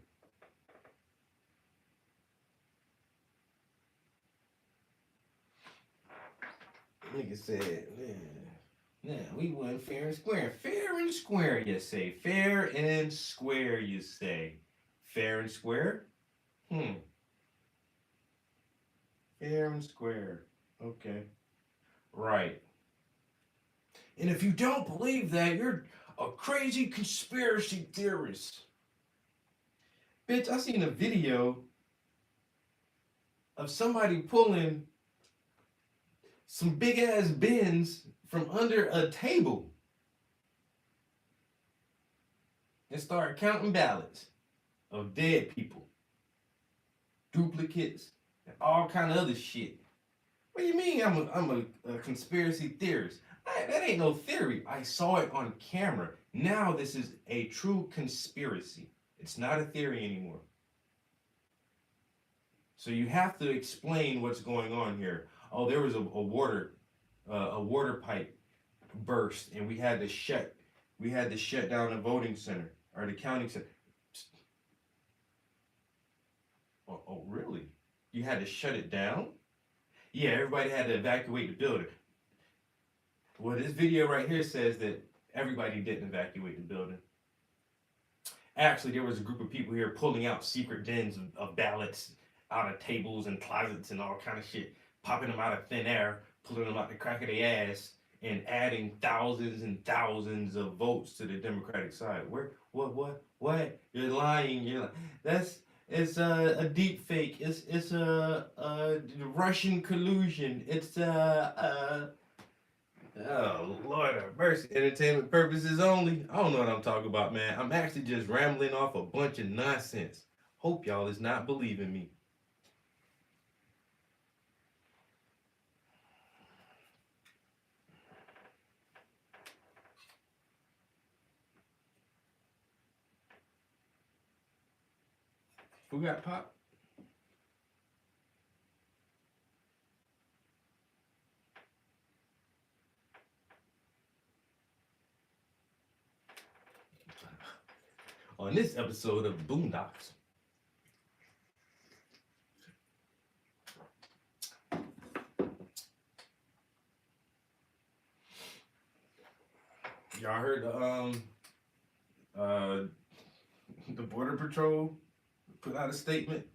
Nigga said, man, we went fair and square. Fair and square, you say. Fair and square, you say. Fair and square? Fair and square. Okay. Right. And if you don't believe that, you're a crazy conspiracy theorist. Bitch, I seen a video of somebody pulling some big ass bins from under a table and start counting ballots of dead people, duplicates, and all kind of other shit. What do you mean I'm a conspiracy theorist? That ain't no theory. I saw it on camera. Now this is a true conspiracy. It's not a theory anymore. So you have to explain what's going on here. Oh, there was a water pipe burst, and we had to shut down the voting center or the counting center. Oh, really? You had to shut it down? Yeah, everybody had to evacuate the building. Well, this video right here says that everybody didn't evacuate the building. Actually, there was a group of people here pulling out secret dens of ballots out of tables and closets and all kind of shit, popping them out of thin air, pulling them out the crack of their ass, and adding thousands and thousands of votes to the Democratic side. What? You're lying. It's a deep fake. It's a Russian collusion. It's oh, Lord have mercy. Entertainment purposes only. I don't know what I'm talking about, man. I'm actually just rambling off a bunch of nonsense. Hope y'all is not believing me. Who got popped? On this episode of Boondocks. Y'all heard the Border Patrol put out a statement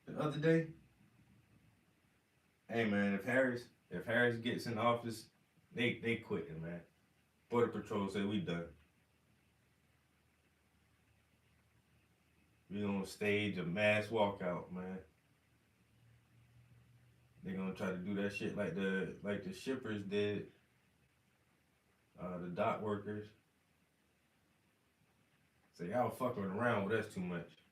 the other day? Hey man, if Harris gets in office, they quitting, man. Border Patrol said we done. We gonna stage a mass walkout, man. They gonna try to do that shit like the shippers did, the dock workers. So y'all fucking around with us too much.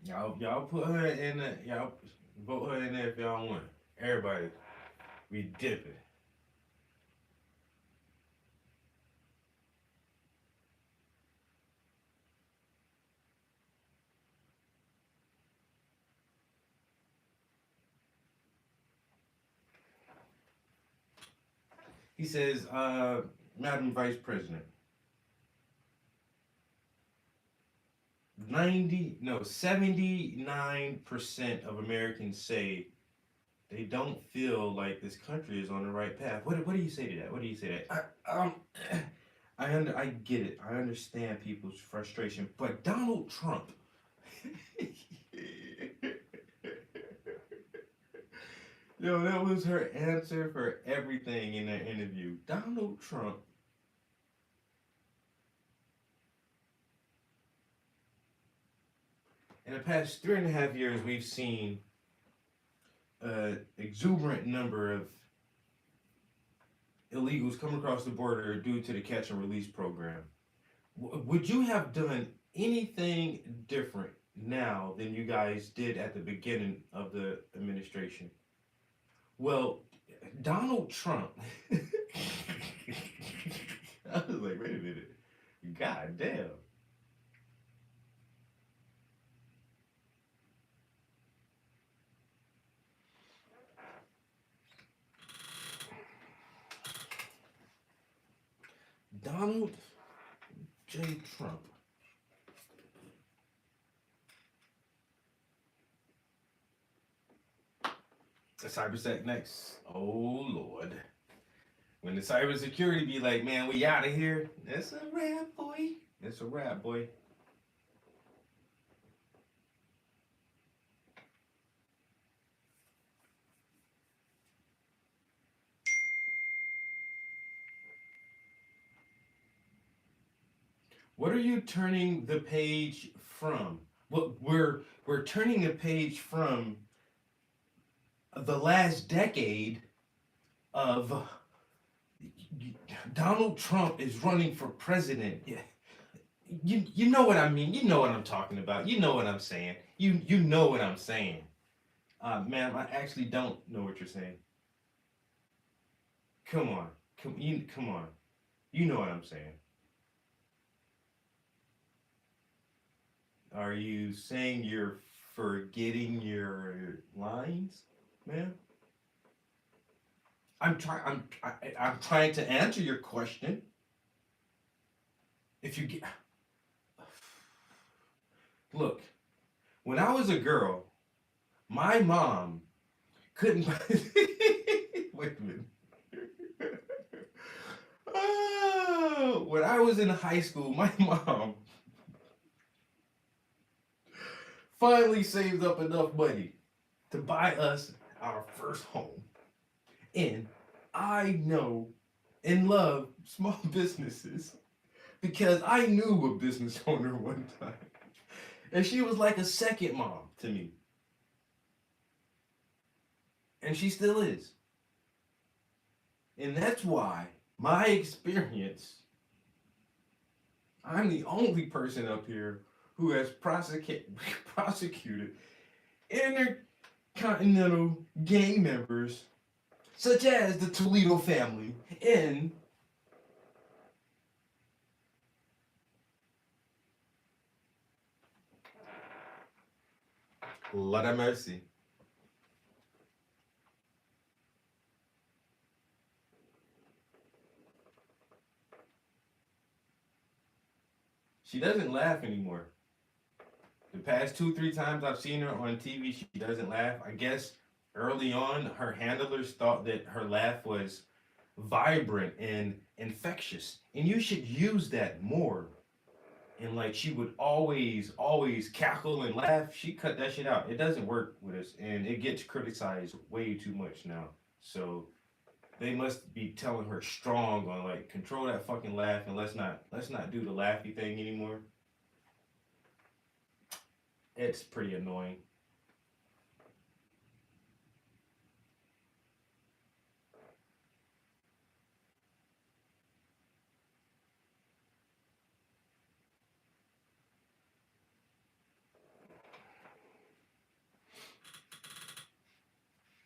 Y'all put her in the, y'all vote her in there if y'all want. Everybody, we dipping. He says, Madam Vice President, 79% of Americans say they don't feel like this country is on the right path. What do you say to that? What do you say to that? I get it. I understand people's frustration, but Donald Trump. Yo, that was her answer for everything in that interview. Donald Trump. In the past 3.5 years, we've seen an exuberant number of illegals come across the border due to the catch and release program. Would you have done anything different now than you guys did at the beginning of the administration? Well, Donald Trump. I was like, wait a minute. God damn. Donald J. Trump. The CyberSec next. Oh Lord. When the cybersecurity be like, man, we out of here. It's a wrap, boy. It's a wrap, boy. What are you turning the page from? Well, we're turning the page from the last decade of Donald Trump is running for president. Yeah. You know what I mean. You know what I'm talking about. You know what I'm saying. You know what I'm saying. Ma'am, I actually don't know what you're saying. Come on. Come on. You know what I'm saying. Are you saying you're forgetting your lines, ma'am? I'm trying to answer your question. If you get, look, when I was a girl, my mom couldn't. Wait a minute. When I was in high school, my mom finally saved up enough money to buy us our first home. And I know and love small businesses because I knew a business owner one time. And she was like a second mom to me. And she still is. And that's why my experience, I'm the only person up here who has prosecuted intercontinental gang members such as the Toledo family in Lord have mercy. She doesn't laugh anymore. The past 2-3 times I've seen her on TV, she doesn't laugh. I guess early on, her handlers thought that her laugh was vibrant and infectious. And you should use that more. And like she would always cackle and laugh. She cut that shit out. It doesn't work with us. And it gets criticized way too much now. So they must be telling her strong on like control that fucking laugh and let's not do the laughy thing anymore. It's pretty annoying.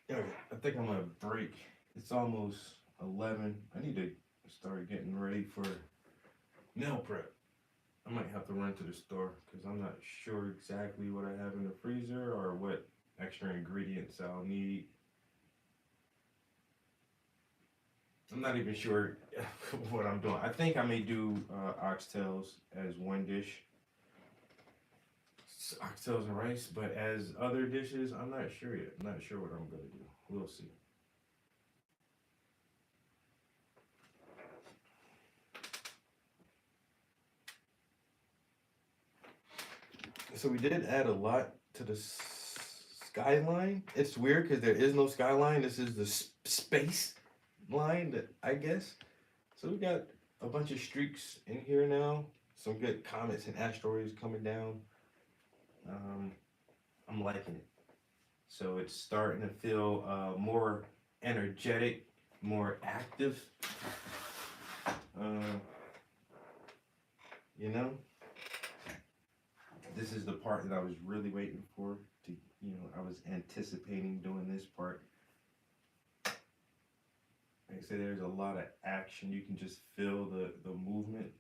Okay, I think I'm gonna break. It's almost 11. I need to start getting ready for meal prep. I might have to run to the store because I'm not sure exactly what I have in the freezer or what extra ingredients I'll need. I'm I'm not even sure what I'm doing. I think I may do oxtails as one dish. Oxtails and rice, but as other dishes, I'm not sure yet. I'm not sure what I'm gonna do. We'll see. So we did add a lot to the skyline. It's weird because there is no skyline. This is the space line, that I guess. So we got a bunch of streaks in here now. Some good comets and asteroids coming down. I'm liking it. So it's starting to feel more energetic, more active. You know, this is the part that I was really waiting for. I was anticipating doing this part. Like I said, there's a lot of action. You can just feel the movement.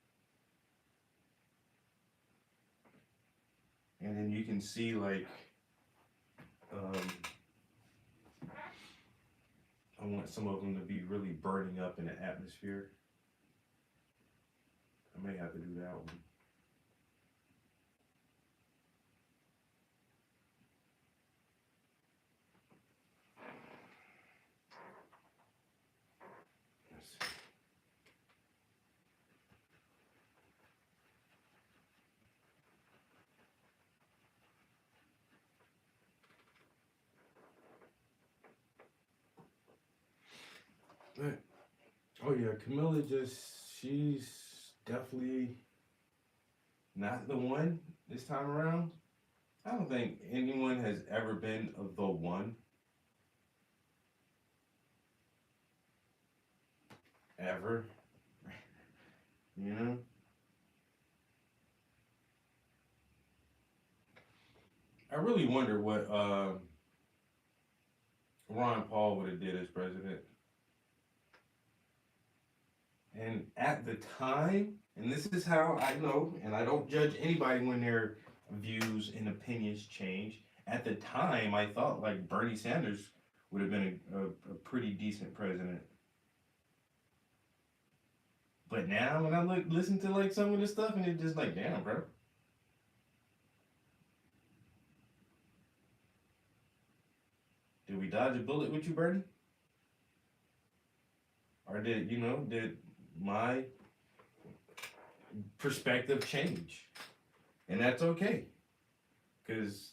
And then you can see like, I want some of them to be really burning up in the atmosphere. I may have to do that one. But, oh yeah, Camilla she's definitely not the one this time around. I don't think anyone has ever been the one. Ever. You know? I really wonder what Ron Paul would have did as president. And at the time, and this is how I know, and I don't judge anybody when their views and opinions change. At the time, I thought like Bernie Sanders would have been a pretty decent president. But now when I listen to like some of this stuff, and it's just like, damn, bro. Did we dodge a bullet with you, Bernie? Or did my perspective change? And that's okay. Because,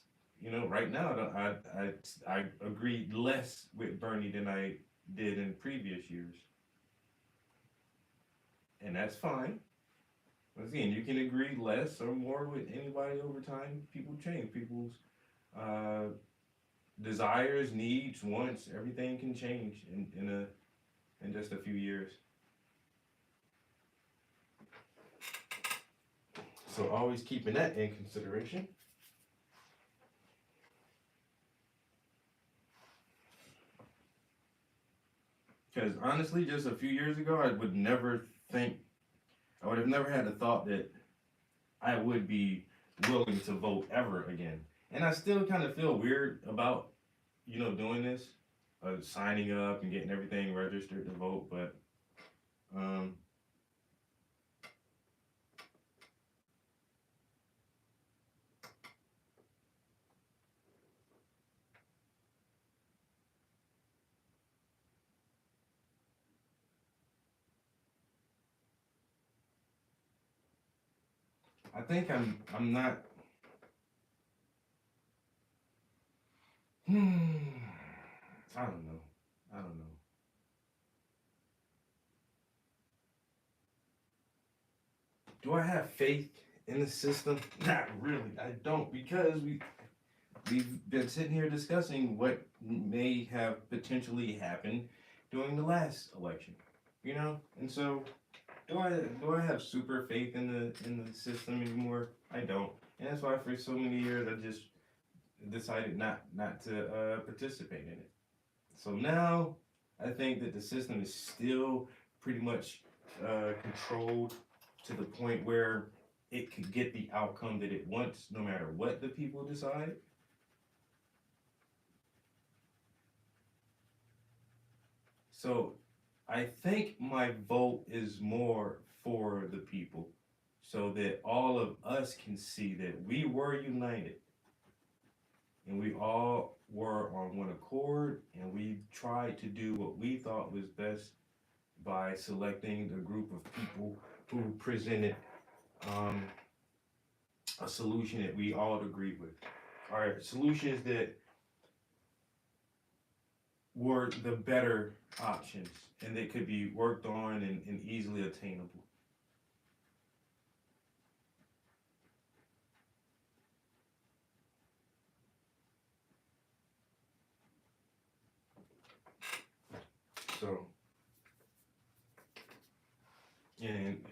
right now, I agreed less with Bernie than I did in previous years. And that's fine. Once again, you can agree less or more with anybody over time. People change. People's desires, needs, wants, everything can change in just a few years. So always keeping that in consideration. Because honestly, just a few years ago, I would have never had the thought that I would be willing to vote ever again. And I still kind of feel weird about, doing this, signing up and getting everything registered to vote, but I think I'm not. I don't know. Do I have faith in the system? Not really. I don't, because we've been sitting here discussing what may have potentially happened during the last election. And so do I have super faith in the system anymore? I don't. And that's why for so many years I just decided not to participate in it. So now I think that the system is still pretty much controlled to the point where it could get the outcome that it wants no matter what the people decide. So I think my vote is more for the people so that all of us can see that we were united and we all were on one accord and we tried to do what we thought was best by selecting a group of people who presented a solution that we all agreed with. All right, solutions that were the better options and they could be worked on and easily attainable. So, and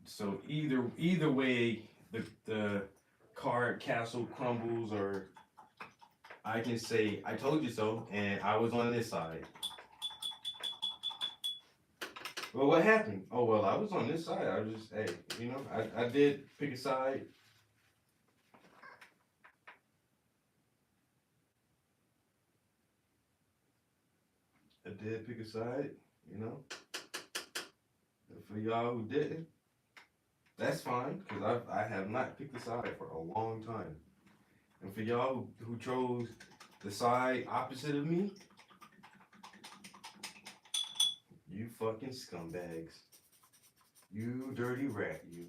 so either way, the card castle crumbles, or I can say I told you so, and I was on this side. Well, what happened? Oh well, I was on this side. I was just, hey, you know, I did pick a side. I did pick a side, you know. And for y'all who didn't, that's fine, because I have not picked a side for a long time. And for y'all who chose the side opposite of me, you fucking scumbags. You dirty rat, you.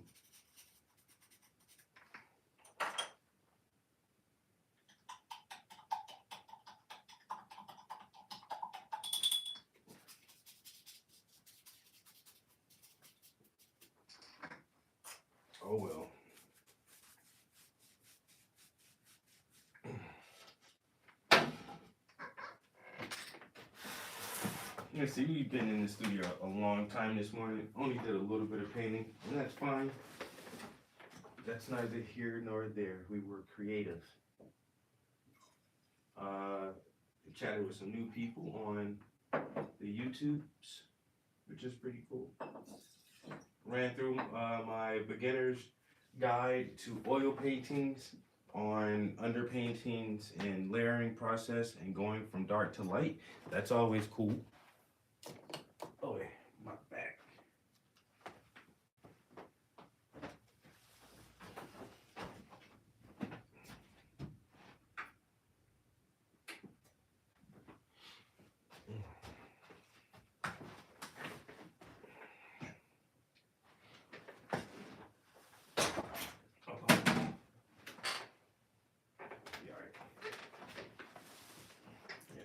Oh well. Yeah, see, we've been in the studio a long time this morning. Only did a little bit of painting, and that's fine. That's neither here nor there. We were creative. Chatted with some new people on the YouTubes, which is pretty cool. Ran through my beginner's guide to oil paintings on underpaintings and layering process and going from dark to light. That's always cool. Oh, yeah, my back.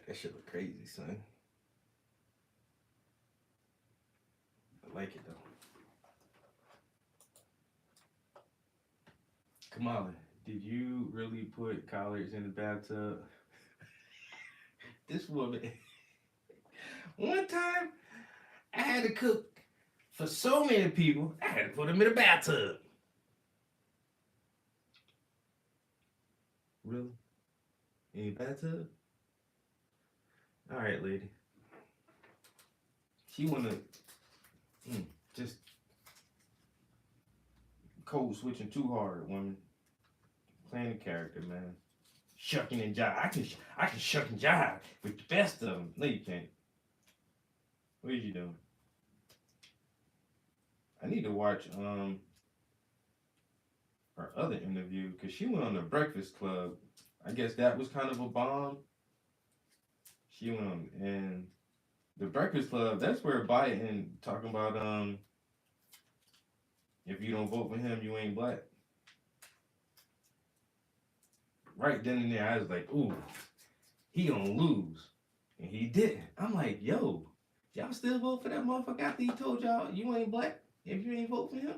That shit look crazy, son. I like it though. Kamala, did you really put collards in the bathtub? This woman. One time, I had to cook for so many people, I had to put them in the bathtub. Really? In your bathtub? All right, lady. She wanna just code switching too hard, woman. Playing the character, man. Shucking and jive. I can shuck and jive with the best of them. No, you can't. What are you doing? I need to watch her other interview because she went on the Breakfast Club. I guess that was kind of a bomb. She went on, and the Breakfast Club, that's where Biden talking about if you don't vote for him, you ain't black. Right then and there, I was like, ooh, he gonna lose. And he didn't. I'm like, yo, y'all still vote for that motherfucker after he told y'all you ain't black if you ain't vote for him?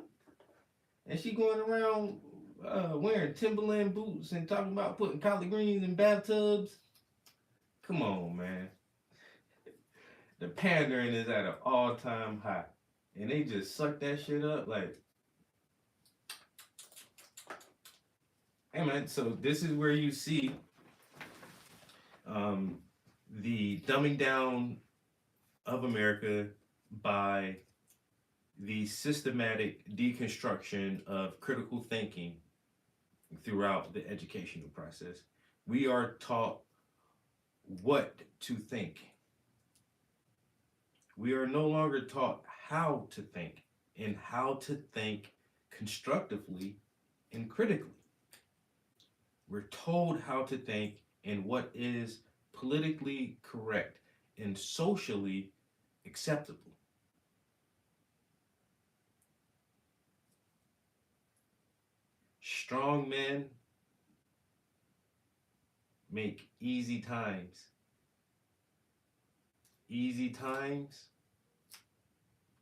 And she going around wearing Timberland boots and talking about putting collard greens in bathtubs. Come on, man. The pandering is at an all-time high. And they just suck that shit up like, hey man, so this is where you see the dumbing down of America by the systematic deconstruction of critical thinking throughout the educational process. We are taught what to think. We are no longer taught how to think and how to think constructively and critically. We're told how to think and what is politically correct and socially acceptable. Strong men make easy times. Easy times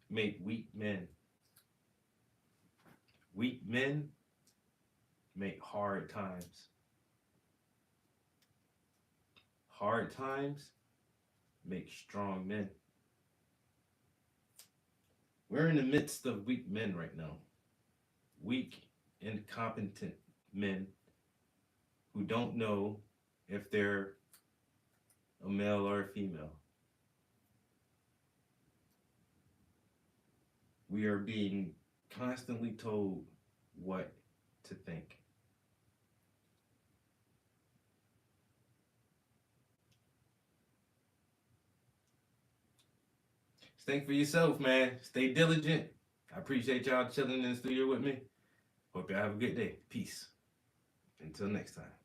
make weak men. Weak men make hard times. Hard times make strong men. We're in the midst of weak men right now. Weak, incompetent men who don't know if they're a male or a female. We are being constantly told what to think. Think for yourself, man. Stay diligent. I appreciate y'all chilling in the studio with me. Hope y'all have a good day. Peace. Until next time.